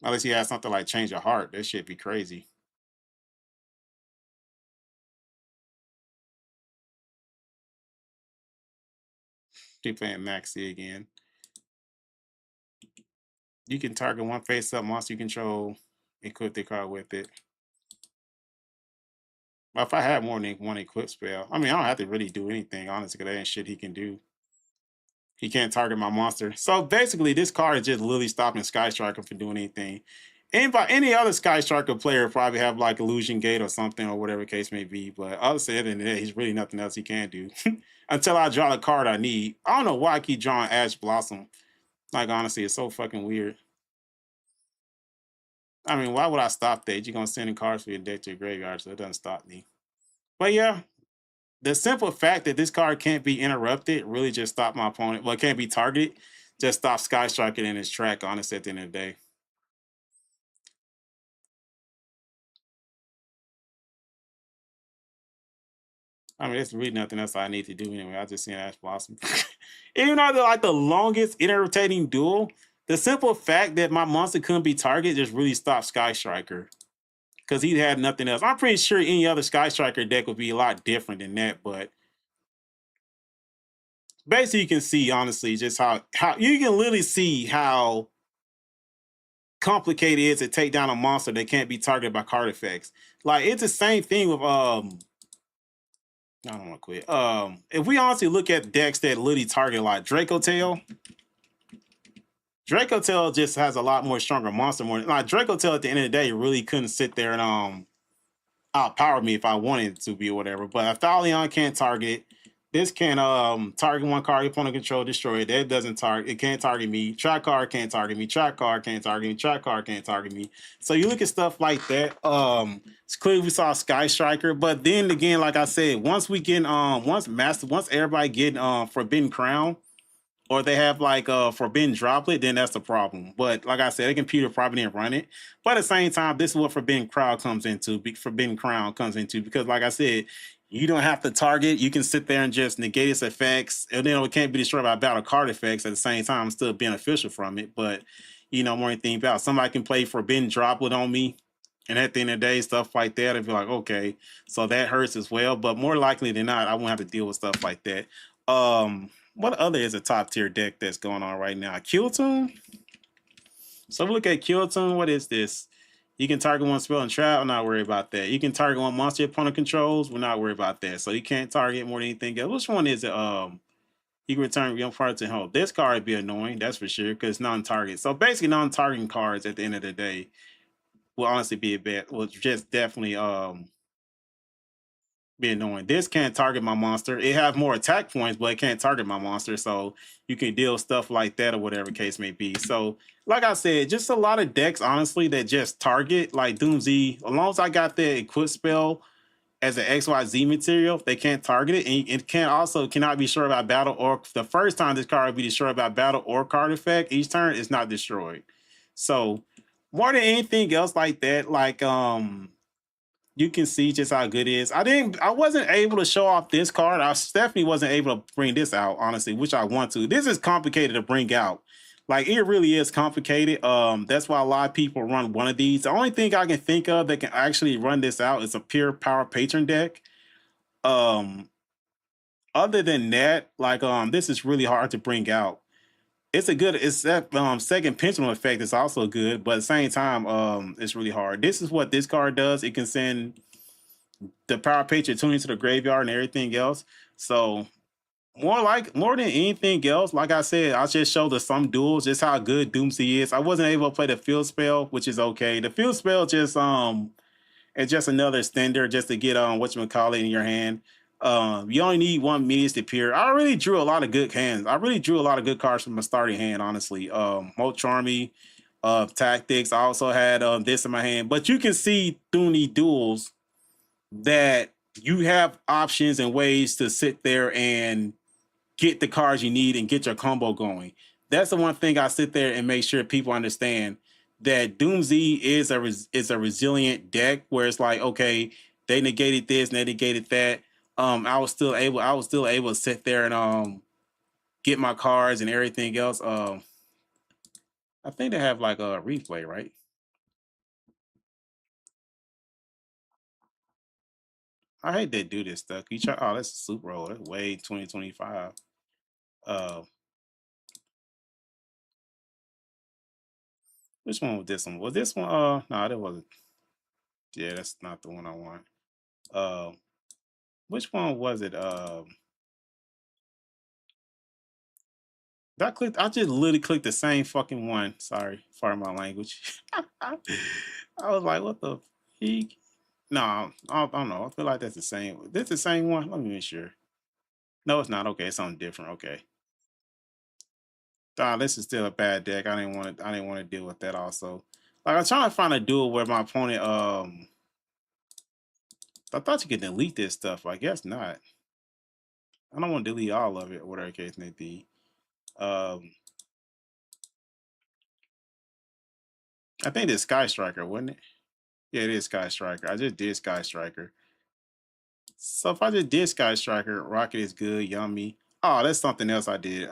Unless he has something like Change of Heart, that shit be crazy. Keep playing Maxi again. You can target one face-up monster you control, equip the card with it. But if I had more than one equip spell, I mean, I don't have to really do anything, honestly, because there ain't shit he can do. He can't target my monster. So basically, this card is just literally stopping Sky Striker from doing anything. Any other Sky Striker player probably have like Illusion Gate or something or whatever case may be. But other than that, he's really nothing else he can do. Until I draw the card I need. I don't know why I keep drawing Ash Blossom. Like, honestly, it's so fucking weird. I mean, why would I stop that? You're going to send in cards for your deck to your graveyard, so it doesn't stop me. But yeah, the simple fact that this card can't be interrupted really just stopped my opponent. Well, it can't be targeted. Just stop Sky Striker in his track, honestly, at the end of the day. I mean, there's really nothing else I need to do anyway. I just seen Ash Blossom. Even though they're like the longest irritating duel, the simple fact that my monster couldn't be targeted just really stopped Sky Striker. Because he had nothing else. I'm pretty sure any other Sky Striker deck would be a lot different than that, but basically you can see, honestly, just how you can literally see how complicated it is to take down a monster that can't be targeted by card effects. Like, it's the same thing with I don't want to quit. If we honestly look at decks that literally target like Draco Tail just has a lot more stronger monster. More like Draco Tail at the end of the day really couldn't sit there and outpower me if I wanted to be or whatever. But Athalion can't target. This can target one card your opponent control, destroy it. That doesn't target. It can't target me. Track card can't target me. Track card can't target me. Track card can't target me. So you look at stuff like that. It's clear we saw Sky Striker, but then again, like I said, once we get once everybody get Forbidden Crown, or they have like Forbidden Droplet, then that's the problem. But like I said, the computer probably didn't run it. But at the same time, this is what Forbidden Crown comes into. Because like I said, you don't have to target. You can sit there and just negate its effects. And then it can't be destroyed by battle card effects at the same time, still beneficial from it. But more anything about somebody can play Forbidden Droplet on me. And at the end of the day, stuff like that, I'd be like, okay, so that hurts as well. But more likely than not, I won't have to deal with stuff like that. What other is a top tier deck that's going on right now? Kill Tune? So look at Kill Tune. What is this? You can target one spell and trap. I'm not worried about that. You can target one monster your opponent controls. We're not worried about that. So you can't target more than anything else. Which one is it? You can return young parts and hold. This card would be annoying, that's for sure, because it's non-target. So basically, non-targeting cards at the end of the day will honestly be a bit. Will just definitely be annoying. This can't target my monster. It has more attack points, but it can't target my monster. So you can deal stuff like that or whatever case may be. So, like I said, just a lot of decks, honestly, that just target like Doomz. As long as I got the equip spell as an XYZ material, they can't target it. And it cannot be destroyed by battle or the first time this card will be destroyed by battle or card effect. Each turn it's not destroyed. So more than anything else like that, like you can see just how good it is. I wasn't able to show off this card. I definitely wasn't able to bring this out, honestly, which I want to. This is complicated to bring out. Like, it really is complicated. That's why a lot of people run one of these. The only thing I can think of that can actually run this out is a pure power patron deck. Other than that, like this is really hard to bring out. It's that second pendulum effect is also good, but at the same time, it's really hard. This is what this card does. It can send the power picture tuning to the graveyard and everything else. So more than anything else, like I said, I just showed the some duels just how good Doomz is. I wasn't able to play the field spell, which is okay. The field spell just it's just another extender just to get whatchamacallit in your hand. You only need one Medius to appear. I really drew a lot of good hands. I really drew a lot of good cards from my starting hand, honestly. Mo Charmy, Tactics. I also had this in my hand. But you can see through these duels that you have options and ways to sit there and get the cards you need and get your combo going. That's the one thing I sit there and make sure people understand that Doomz is a resilient deck where it's like, okay, they negated this and they negated that. I was still able to sit there and get my cards and everything else. I think they have like a replay, right? I hate they do this stuff. You try, oh, that's a super roll. That's way 2025. Uh, which one was this one? Was this one? No, that wasn't. Yeah, that's not the one I want. Uh, which one was it? I clicked. I just literally clicked the same fucking one. Sorry, pardon my language. I was like, what the freak? No, I don't know. I feel like that's the same. This the same one. Let me make sure. No, it's not. Okay, it's something different. Okay. This is still a bad deck. I didn't want to. I didn't want to deal with that. Also, like I'm trying to find a duel where my opponent. I thought you could delete this stuff. I guess not. I don't want to delete all of it, whatever the case may be. Um, I think it's Sky Striker, wasn't it? Yeah, it is Sky Striker. I just did Sky Striker. So if I just did Sky Striker, Rocket is good, yummy. Oh, that's something else I did.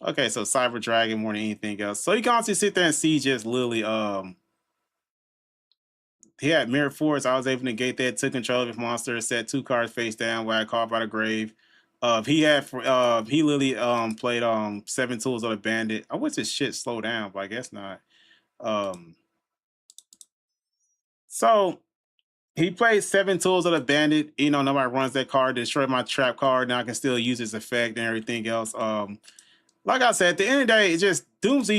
Okay, so Cyber Dragon more than anything else. So you can honestly sit there and see just literally he had Mirror Force. I was able to negate that, took control of his monster, set 2 cards face down where I called by the grave. He literally played 7 tools of the bandit. I wish this shit slow down, but I guess not. Um so he plays 7 tools of the bandit. You know, nobody runs that card, destroy my trap card, now I can still use its effect and everything else. Like I said, at the end of the day, it's just Doomz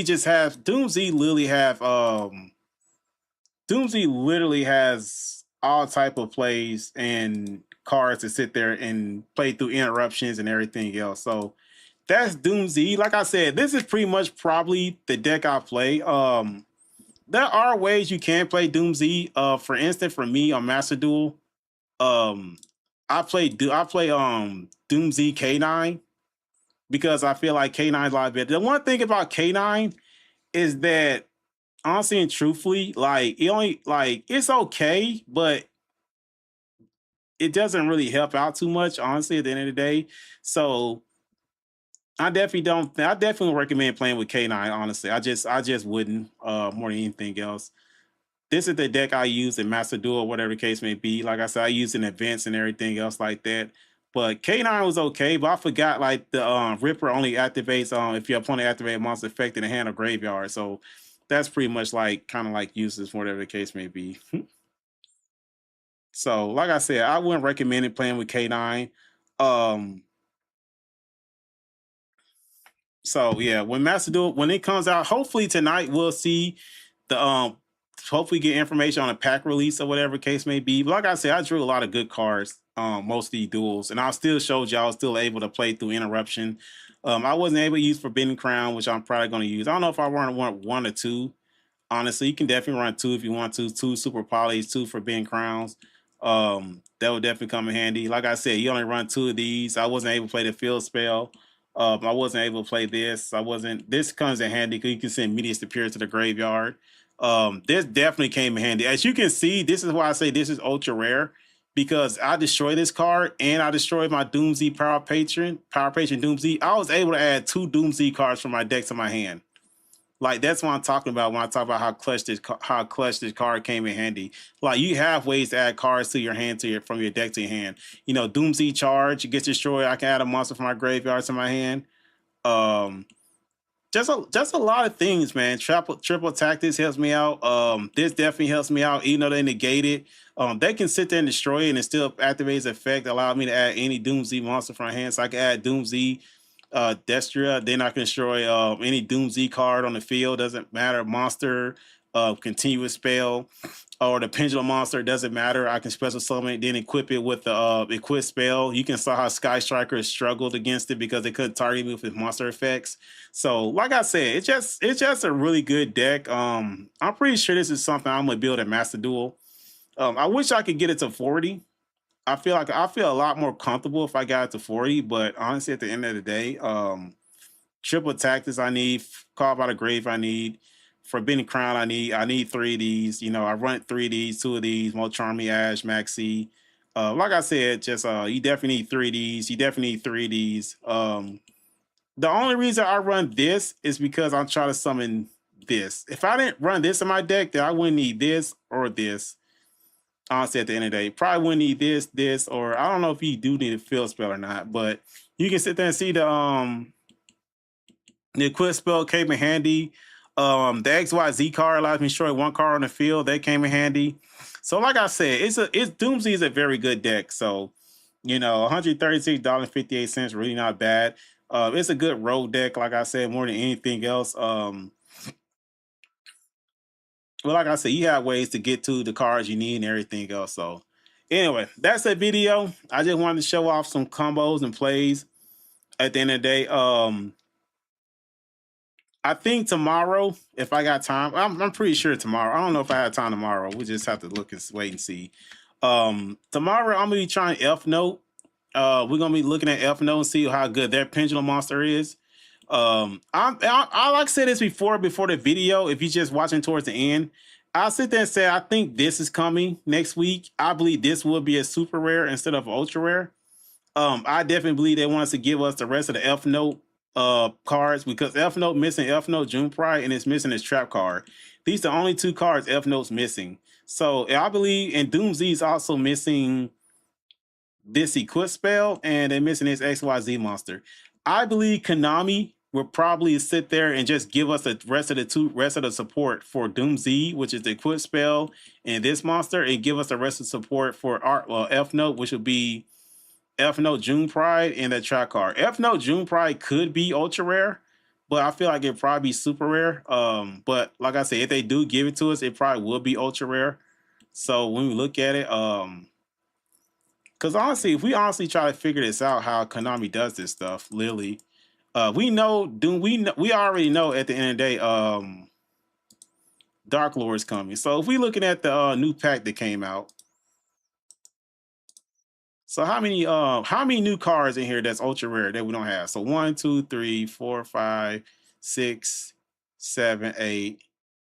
literally has all type of plays and cards to sit there and play through interruptions and everything else. So that's Doomz. Like I said, this is pretty much probably the deck I play. There are ways you can play Doomz. For instance, for me on Master Duel, um, I play Doomz K9 because I feel like K9 is a lot better. The one thing about K9 is that honestly and truthfully, like it's okay, but it doesn't really help out too much, honestly, at the end of the day. So I definitely recommend playing with K9, honestly. I just wouldn't more than anything else. This is the deck I use in Master Duel, whatever the case may be. Like I said, I use in events and everything else like that. But K9 was okay, but I forgot like the Ripper only activates if your opponent activates monster effect in the hand or graveyard. So that's pretty much like kind of like useless, whatever the case may be. So like I said, I wouldn't recommend it playing with K9. Um, so yeah, when Master Duel when it comes out, hopefully tonight we'll see the hopefully get information on a pack release or whatever case may be. But like I said, I drew a lot of good cards, most of these duels, and I still showed you I was still able to play through interruption. I wasn't able to use Forbidden Crown, which I'm probably going to use. I don't know if I want one or two. Honestly, you can definitely run 2 if you want to. 2 super polys, 2 Forbidden Crowns. That would definitely come in handy. Like I said, you only run 2 of these. I wasn't able to play the field spell. I wasn't able to play this. I wasn't. This comes in handy because you can send Medius Superior to the graveyard. This definitely came in handy. As you can see, this is why I say this is ultra rare because I destroyed this card and I destroyed my Doomz Power Patron Doomz. I was able to add 2 Doomz cards from my deck to my hand. Like that's what I'm talking about when I talk about how clutch this card came in handy. Like you have ways to add cards to your hand from your deck to your hand. You know, Doomz charge, it gets destroyed. I can add a monster from my graveyard to my hand. Um, just a lot of things, man. Triple tactics helps me out. This definitely helps me out, even though they negate it. They can sit there and destroy it and it still activates the effect, allow me to add any Doomz monster from hand. So I can add Doomz, Destria. Then I can destroy any Doomz card on the field. Doesn't matter. Monster, continuous spell, or the pendulum monster, doesn't matter. I can special summon it, then equip it with the equip spell. You can saw how Sky Striker struggled against it because they couldn't target me with his monster effects. So, like I said, it's just a really good deck. I'm pretty sure this is something I'm gonna build at Master Duel. I wish I could get it to 40. I feel a lot more comfortable if I got it to 40, but honestly, at the end of the day, triple tactics I need, carve out a grave I need, forbidden crown I need 3 of these. You know, I run 3 of these, 2 of these, more charming Ash, Maxi. Like I said, just you definitely need 3 of these. You definitely need 3 of these. The only reason I run this is because I'm trying to summon this. If I didn't run this in my deck, then I wouldn't need this or this. Honestly, at the end of the day, probably wouldn't need this, or I don't know if you do need a field spell or not, but you can sit there and see the equip spell came in handy. The XYZ card allows me to destroy 1 card on the field. That came in handy. So, like I said, it's Doomsday is a very good deck. So, you know, $136.58, really not bad. It's a good road deck, like I said, more than anything else. Well, like I said, you have ways to get to the cards you need and everything else. So, anyway, that's the video. I just wanted to show off some combos and plays. At the end of the day, I think tomorrow, if I got time, I'm pretty sure tomorrow. I don't know if I have time tomorrow. We just have to look and wait and see. Tomorrow I'm gonna be trying F Note. We're gonna be looking at F Note and see how good their pendulum monster is. I like said this before the video. If you're just watching towards the end, I'll sit there and say I think this is coming next week. I believe this will be a super rare instead of ultra rare. I definitely believe they want us to give us the rest of the F Note cards because F Note missing F Note June Pride and it's missing his trap card. These are the only 2 cards F Note's missing. So I believe, and Doomz is also missing this equip spell and they're missing his XYZ monster. I believe Konami will probably sit there and just give us the rest of the support for Doomz, which is the equip spell, and this monster, and give us the rest of the support for F Note, which would be F Note June Pride and that track card. F Note June Pride could be ultra rare, but I feel like it'd probably be super rare. But like I said, if they do give it to us, it probably will be ultra rare. So when we look at it, because honestly, if we honestly try to figure this out, how Konami does this stuff, literally, we know Doom. We already know at the end of the day, Dark Lord is coming. So if we looking at the new pack that came out. So how many new cards in here that's ultra rare that we don't have? So 1, 2, 3, 4, 5, 6, 7, 8,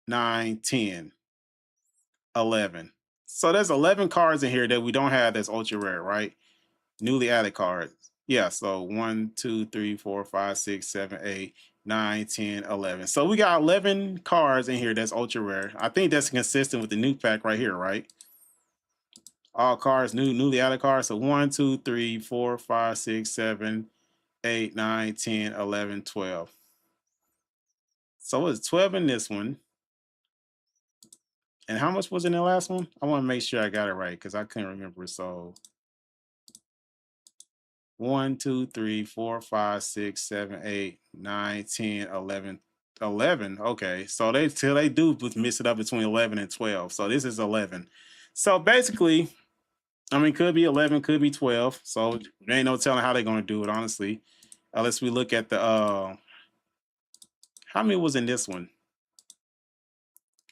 9, 10, 11. So there's 11 cards in here that we don't have that's ultra rare, right? Newly added cards. Yeah, so 1, 2, 3, 4, 5, 6, 7, 8, 9, 10, 11. So we got 11 cards in here that's ultra rare. I think that's consistent with the new pack right here, right? All cards, newly added cards. So 1, 2, 3, 4, 5, 6, 7, 8, 9, 10, 11, 12. So it's 12 in this one. And how much was in the last one? I want to make sure I got it right because I couldn't remember. So 1, 2, 3, 4, 5, 6, 7, 8, 9, 10, 11. 11. Okay. So they do mix it up between 11 and 12. So this is 11. So basically, I mean, could be 11, could be 12. So there ain't no telling how they're going to do it, honestly. Unless we look at the, how many was in this one?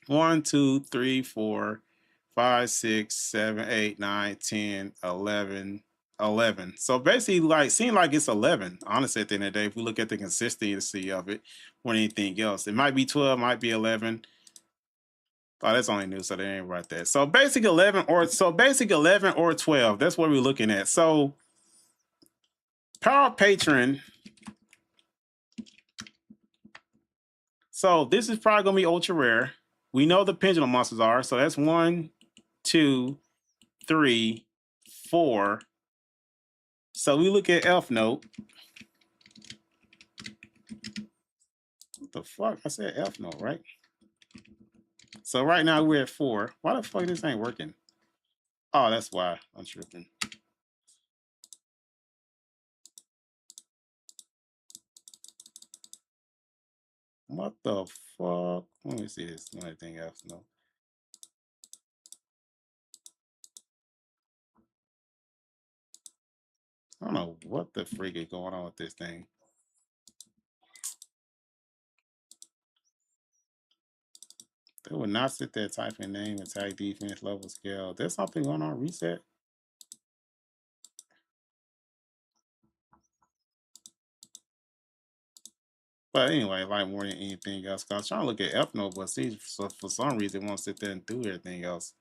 1, 2, 3, 4, 5, 6, 7, 8, 9, 10, 11, 11. So basically, like, seems like it's 11, honestly, at the end of the day, if we look at the consistency of it more than anything else. It might be 12, might be 11. Oh, that's only new, so they ain't right there. So basic 11 or 12. That's what we're looking at. So Power Patron. So this is probably gonna be ultra rare. We know the pendulum monsters are. So that's 1, 2, 3, 4. So we look at Elf Note. the fuck? I said F note, right? So right now we're at 4. Why the fuck this ain't working? Oh, that's why I'm tripping. What the fuck? Let me see this. Anything else? No. I don't know what the freak is going on with this thing. They would not sit there typing name, attack, defense, level, scale. There's something going on. Reset. But anyway, like more than anything else, cause I was trying to look at F note, but see, so for some reason, it won't sit there and do everything else.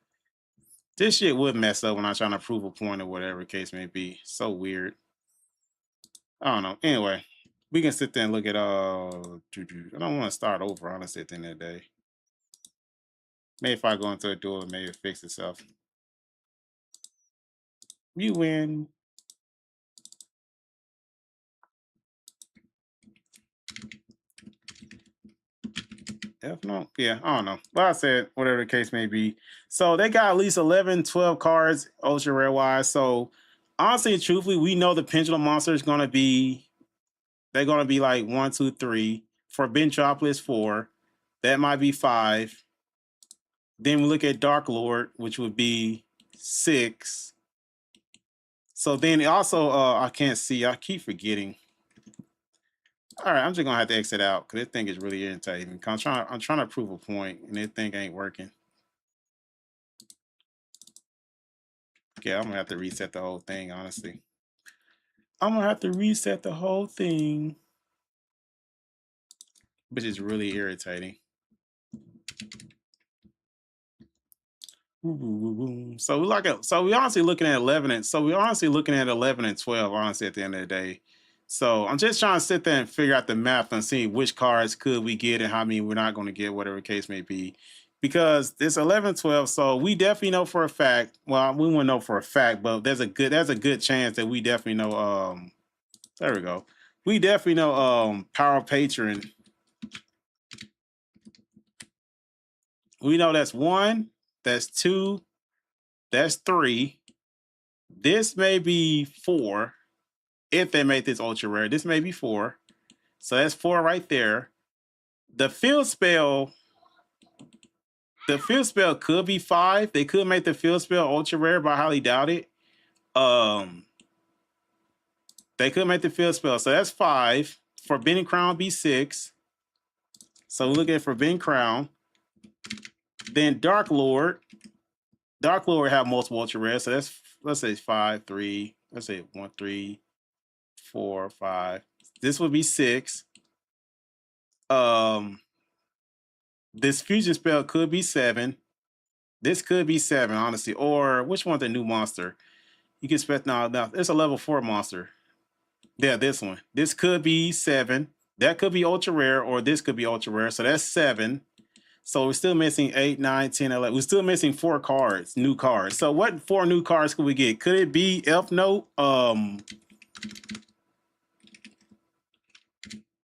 This shit would mess up when I'm trying to prove a point or whatever the case may be. So weird. I don't know. Anyway, we can sit there and look at I don't want to start over, honestly, at the end of the day. Maybe if I go into a duel, maybe it fix itself. You win. F no? Yeah, I don't know. But I said, whatever the case may be. So they got at least 11, 12 cards, ultra rare wise. So honestly, truthfully, we know the pendulum monster is gonna be they're gonna be like 1, 2, 3. For Bentropolis, 4. That might be 5. Then we look at Dark Lord, which would be 6. So then also I can't see, I keep forgetting. All right, I'm just gonna have to exit out because this thing is really irritating. I'm trying to prove a point, and this thing ain't working. Yeah, I'm gonna have to reset the whole thing. Honestly, I'm gonna have to reset the whole thing, which is really irritating. So we honestly looking at 11 and 12. Honestly, at the end of the day, so I'm just trying to sit there and figure out the math and see which cards could we get and how many we're not going to get, whatever the case may be. Because it's 11, 12, so we definitely know for a fact. Well, we won't know for a fact, but there's a good chance that we definitely know. There we go. We definitely know. Power Patron. We know that's 1. That's 2. That's 3. This may be 4 if they make this ultra rare. This may be 4. So that's 4 right there. The field spell could be 5. They could make the field spell ultra rare, but I highly doubt it. They could make the field spell. So that's 5. Forbidden Crown be 6. So we look at Forbidden Crown. Then Dark Lord. Dark Lord have multiple ultra rares. So that's, let's say 5, 3. Let's say 1, 3, 4, 5. This would be 6. This fusion spell could be 7. This could be 7, honestly. Or which one's the new monster? You can expect now. It's a level 4 monster. Yeah, this one. This could be 7. That could be ultra rare, or this could be ultra rare. So that's 7. So we're still missing 8, 9, 10, 11. We're still missing 4 cards, new cards. So what 4 new cards could we get? Could it be Elf Note?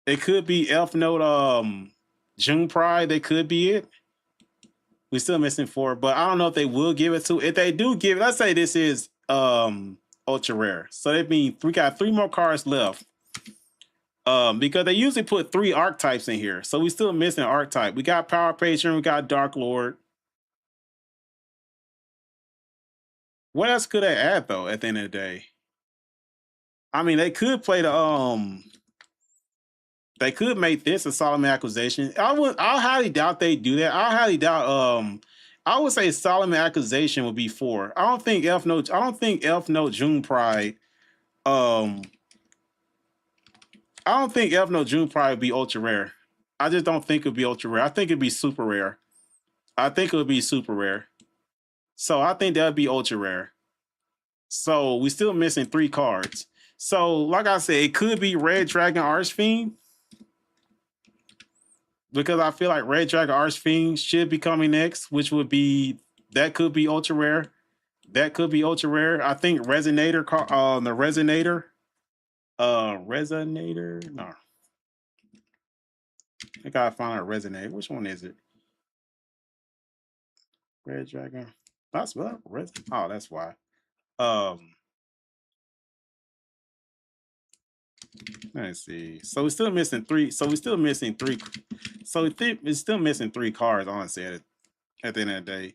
It could be Elf Note. June Pride. They could be it. We're still missing 4, but I don't know if they will give it to. If they do give it, let's say this is ultra rare. So that means we got 3 more cards left. Because they usually put 3 archetypes in here. So we still missing an archetype. We got Power Patron, we got Dark Lord. What else could they add though at the end of the day? I mean, they could play the they could make this a Solomon accusation. I highly doubt they do that. I highly doubt I would say Solomon accusation would be 4. I don't think Elf Note June Pride. I don't think Elf Note June Pride would be ultra rare. I just don't think it'd be ultra rare. I think it'd be super rare. So I think that'd be ultra rare. So we still missing 3 cards. So like I said, it could be Red Dragon Archfiend. Because I feel like Red Dragon Archfiend should be coming next, which would be that could be ultra rare. That could be ultra rare. I think Resonator, the Resonator, no. I gotta find out resonate. Which one is it? Red Dragon. That's what. Oh, that's why. Um, let's see. So we're still missing three. So we're still missing three. So it's still missing three cards. Honestly, at the end of the day,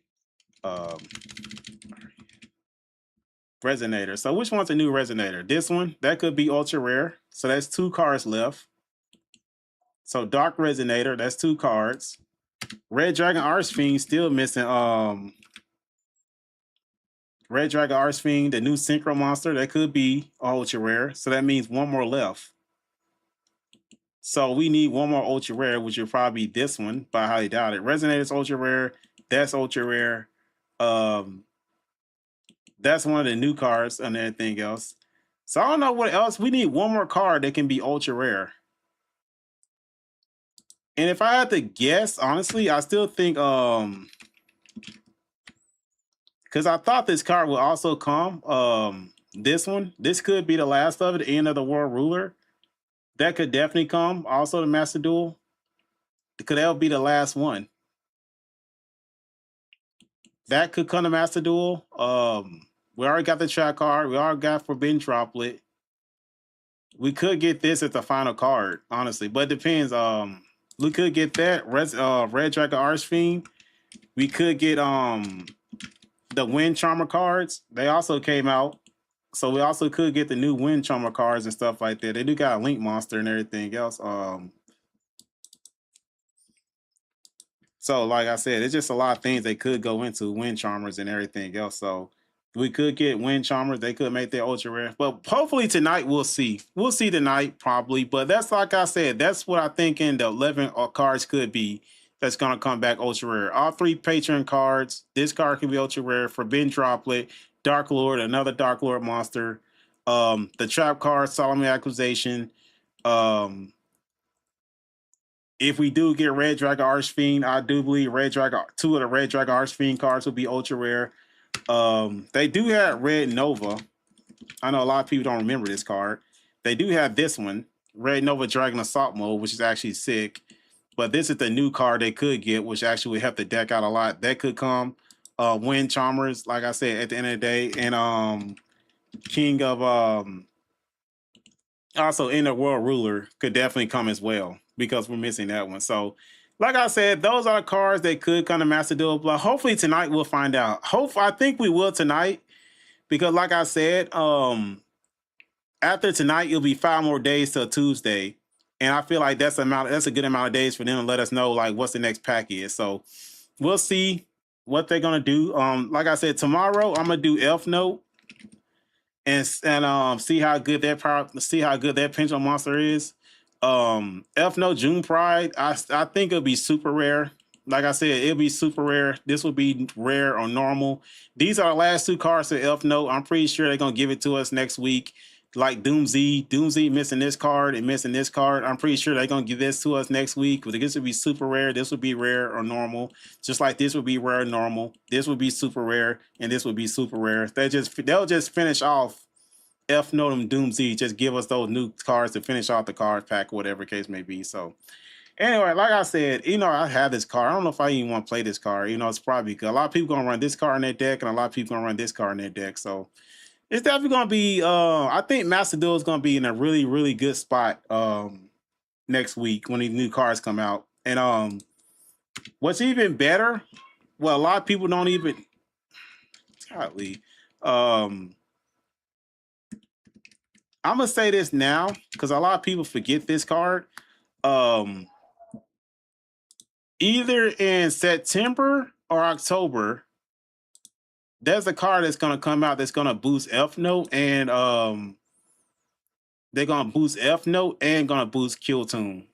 um, resonator. So which one's a new resonator? This one. That could be ultra rare. So that's two cards left. So dark resonator. That's two cards. Red Dragon Archfiend still missing. Red Dragon Archfiend, the new synchro monster. That could be ultra rare. So that means one more left. So we need one more ultra rare, which would probably be this one, but I highly doubt it. Resonator's ultra rare. That's ultra rare. That's one of the new cards and everything else. So I don't know what else. We need one more card that can be ultra rare. And if I had to guess, honestly, I still think because I thought this card would also come. This one, this could be the last of it, the end of the World Ruler. That could definitely come. Also, the Master Duel. Because that'll be the last one. That could come to Master Duel. We already got the track card. We already got Forbidden Droplet. We could get this as the final card, honestly, but it depends. We could get that Red Dragon Archfiend. We could get the Wind Charmer cards. They also came out, so we also could get the new Wind Charmer cards and stuff like that. They do got a Link Monster and everything else. So like I said, it's just a lot of things they could go into, Wind Charmers and everything else. So we could get Wind Charmers. They could make that ultra rare. But hopefully tonight we'll see. We'll see tonight probably. But that's like I said, that's what I think in the 11 cards could be that's going to come back ultra rare. All three Patron cards. This card can be ultra rare. Forbidden Droplet, Dark Lord, another Dark Lord monster. The Trap card, Solemn Accusation. If we do get Red Dragon Archfiend, I do believe two of the Red Dragon Archfiend cards will be ultra rare. They do have Red Nova. I know a lot of people don't remember this card. They do have this one, Red Nova Dragon Assault Mode, which is actually sick. But this is the new card they could get, which actually would help the deck out a lot. That could come. Wind Charmers, like I said, at the end of the day, and King of also Inner World Ruler could definitely come as well because we're missing that one. So, like I said, those are the cards that could come to Master Duel. But hopefully tonight we'll find out. I think we will tonight because, like I said, after tonight it'll be 5 more days till Tuesday, and I feel like that's a good amount of days for them to let us know like what's the next pack is. So we'll see what they're gonna do. Like I said, tomorrow I'm gonna do Elf Note and see how good that Pendulum monster is. Elf Note June Pride, I think it'll be super rare. Like I said, it'll be super rare. This will be rare or normal. These are the last two cards to Elf Note. I'm pretty sure they're gonna give it to us next week. Like Doomz missing this card and missing this card. I'm pretty sure they're gonna give this to us next week. But this would be super rare. This would be rare or normal. Just like this would be rare or normal. This would be super rare, and this would be super rare. They'll just finish off F Note and Doomz. Just give us those new cards to finish off the card pack, whatever case may be. So anyway, like I said, I have this card. I don't know if I even want to play this card. It's probably because a lot of people gonna run this card in their deck, and a lot of people gonna run this card in their deck. So it's definitely gonna be. I think Master Duel is gonna be in a really, really good spot next week when these new cards come out. And what's even better? Well, a lot of people don't even. Golly, I'm gonna say this now because a lot of people forget this card. Either in September or October, there's a card that's gonna come out that's gonna boost F Note and they're gonna boost F Note and gonna boost Kill Tune.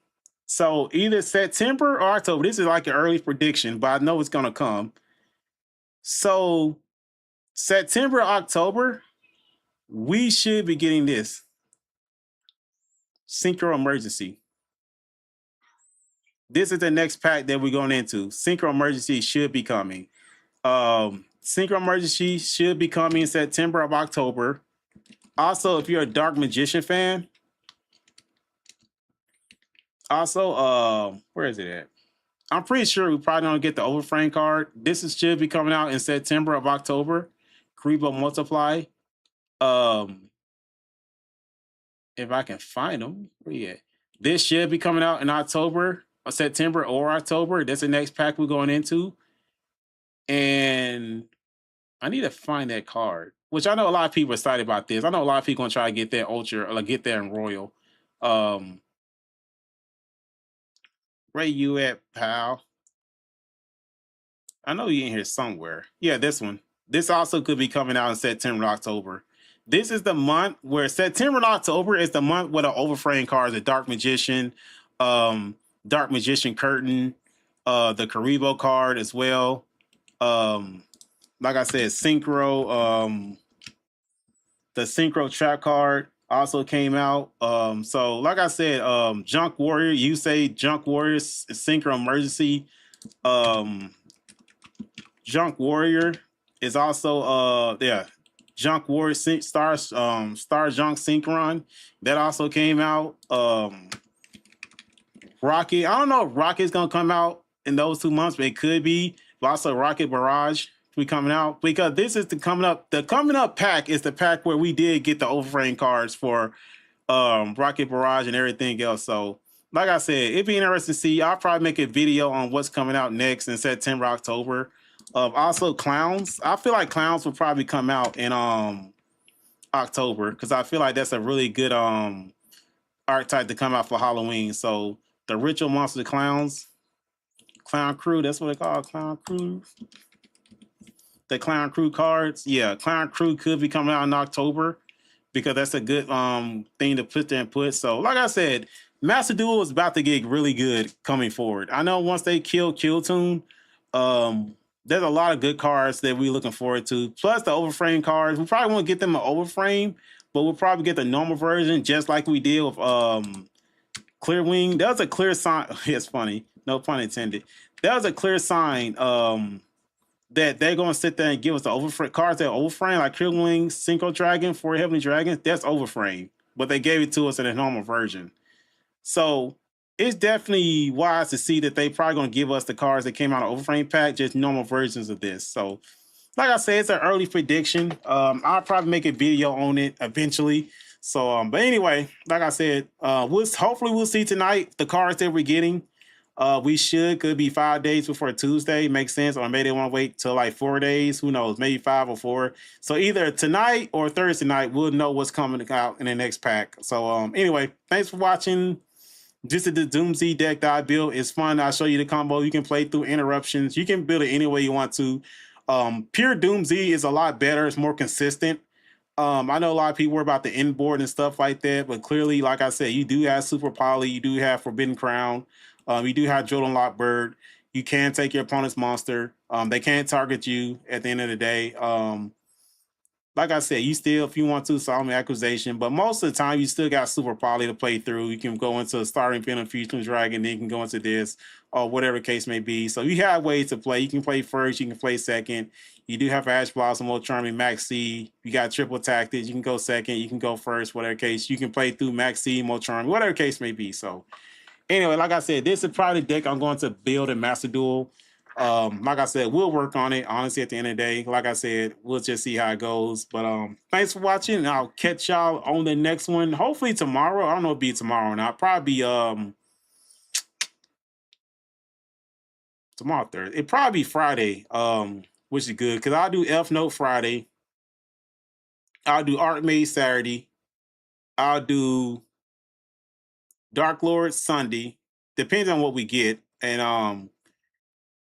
So either September or October. This is like an early prediction, but I know it's gonna come. So September, October, we should be getting this Synchro Emergency. This is the next pack that we're going into. Synchro Emergency should be coming. Synchro Emergency should be coming in September or October. Also, if you're a Dark Magician fan, Also, where is it at? I'm pretty sure we probably don't get the overframe card. Should be coming out in September of October. Karibo Multiply. Um, if I can find them, where you at? This should be coming out in October, or September, or October. That's the next pack we're going into. And I need to find that card, which I know a lot of people are excited about this. I know a lot of people gonna try to get that Ultra or like get that in Royal. Where you at, pal? I know you in here somewhere. Yeah, this one. This also could be coming out in September, October. This is the month where September and October is the month where the overframe cards, the Dark Magician Curtain, the Karibo card as well. Like I said, the Synchro Trap card also came out. So like I said, Junk Warrior, you say Junk Warrior Synchro Emergency. Junk Warrior is also Junk Warrior Star Junk Synchron. That also came out. Rocket. I don't know if Rocket's gonna come out in those 2 months, but it could be. But also Rocket Barrage be coming out because this is the coming up pack is the pack where we did get the overframe cards for Rocket Barrage and everything else. So like I said, it'd be interesting to see. I'll probably make a video on what's coming out next in September, October. Also Clowns. I feel like Clowns will probably come out in October because I feel like that's a really good archetype to come out for Halloween. So the Ritual Monster Clowns, Clown Crew, that's what they call it, Clown Crew. The Clown Crew cards. Yeah, Clown Crew could be coming out in October because that's a good thing to put there and put. So like I said, Master Duel is about to get really good coming forward. I know once they kill Tune, there's a lot of good cards that we're looking forward to. Plus the overframe cards. We probably won't get them an overframe, but we'll probably get the normal version just like we did with Clear Wing. That was a clear sign. It's funny. No pun intended. That was a clear sign that they're going to sit there and give us the overframe cards that overframe, like Clear Wing, Synchro Dragon, 4 Heavenly Dragons. That's overframe, but they gave it to us in a normal version. So it's definitely wise to see that they probably going to give us the cards that came out of overframe pack, just normal versions of this. So like I said, it's an early prediction. I'll probably make a video on it eventually. So, but anyway, like I said, hopefully we'll see tonight the cards that we're getting. Could be 5 days before Tuesday. Makes sense. Or maybe they want to wait till like 4 days. Who knows? Maybe 5 or 4. So either tonight or Thursday night, we'll know what's coming out in the next pack. So anyway, thanks for watching. This is the Doomz deck that I built. It's fun. I'll show you the combo. You can play through interruptions. You can build it any way you want to. Pure Doomz is a lot better. It's more consistent. I know a lot of people worry about the inboard and stuff like that, but clearly, like I said, you do have Super Poly, you do have Forbidden Crown, you do have Jordan Lockbird. You can take your opponent's monster. They can't target you at the end of the day. Like I said, you still, if you want to, Solemn Accusation, but most of the time, you still got Super Poly to play through. You can go into Starting Venom Fusion Dragon, then you can go into this, or whatever case may be. So you have ways to play. You can play first, you can play second. You do have Ash Blossom, Old Charming, Max C. You got Triple Tactics. You can go second, you can go first, whatever case. You can play through Max C, Mo Charming, whatever case may be. So anyway, like I said, this is probably the deck I'm going to build in Master Duel. Like I said, we'll work on it. Honestly, at the end of the day, like I said, we'll just see how it goes. But thanks for watching, and I'll catch y'all on the next one. Hopefully tomorrow. I don't know if it'll be tomorrow or not. Probably tomorrow Thursday. It'll probably be Friday. Which is good because I'll do F Note Friday. I'll do Art Made Saturday. I'll do Dark Lord Sunday. Depends on what we get. And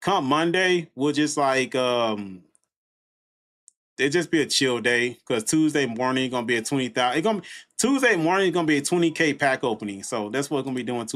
come Monday, we'll just like it just be a chill day because Tuesday morning gonna be a 20,000. Tuesday morning is gonna be a 20K pack opening, so that's what we're gonna be doing.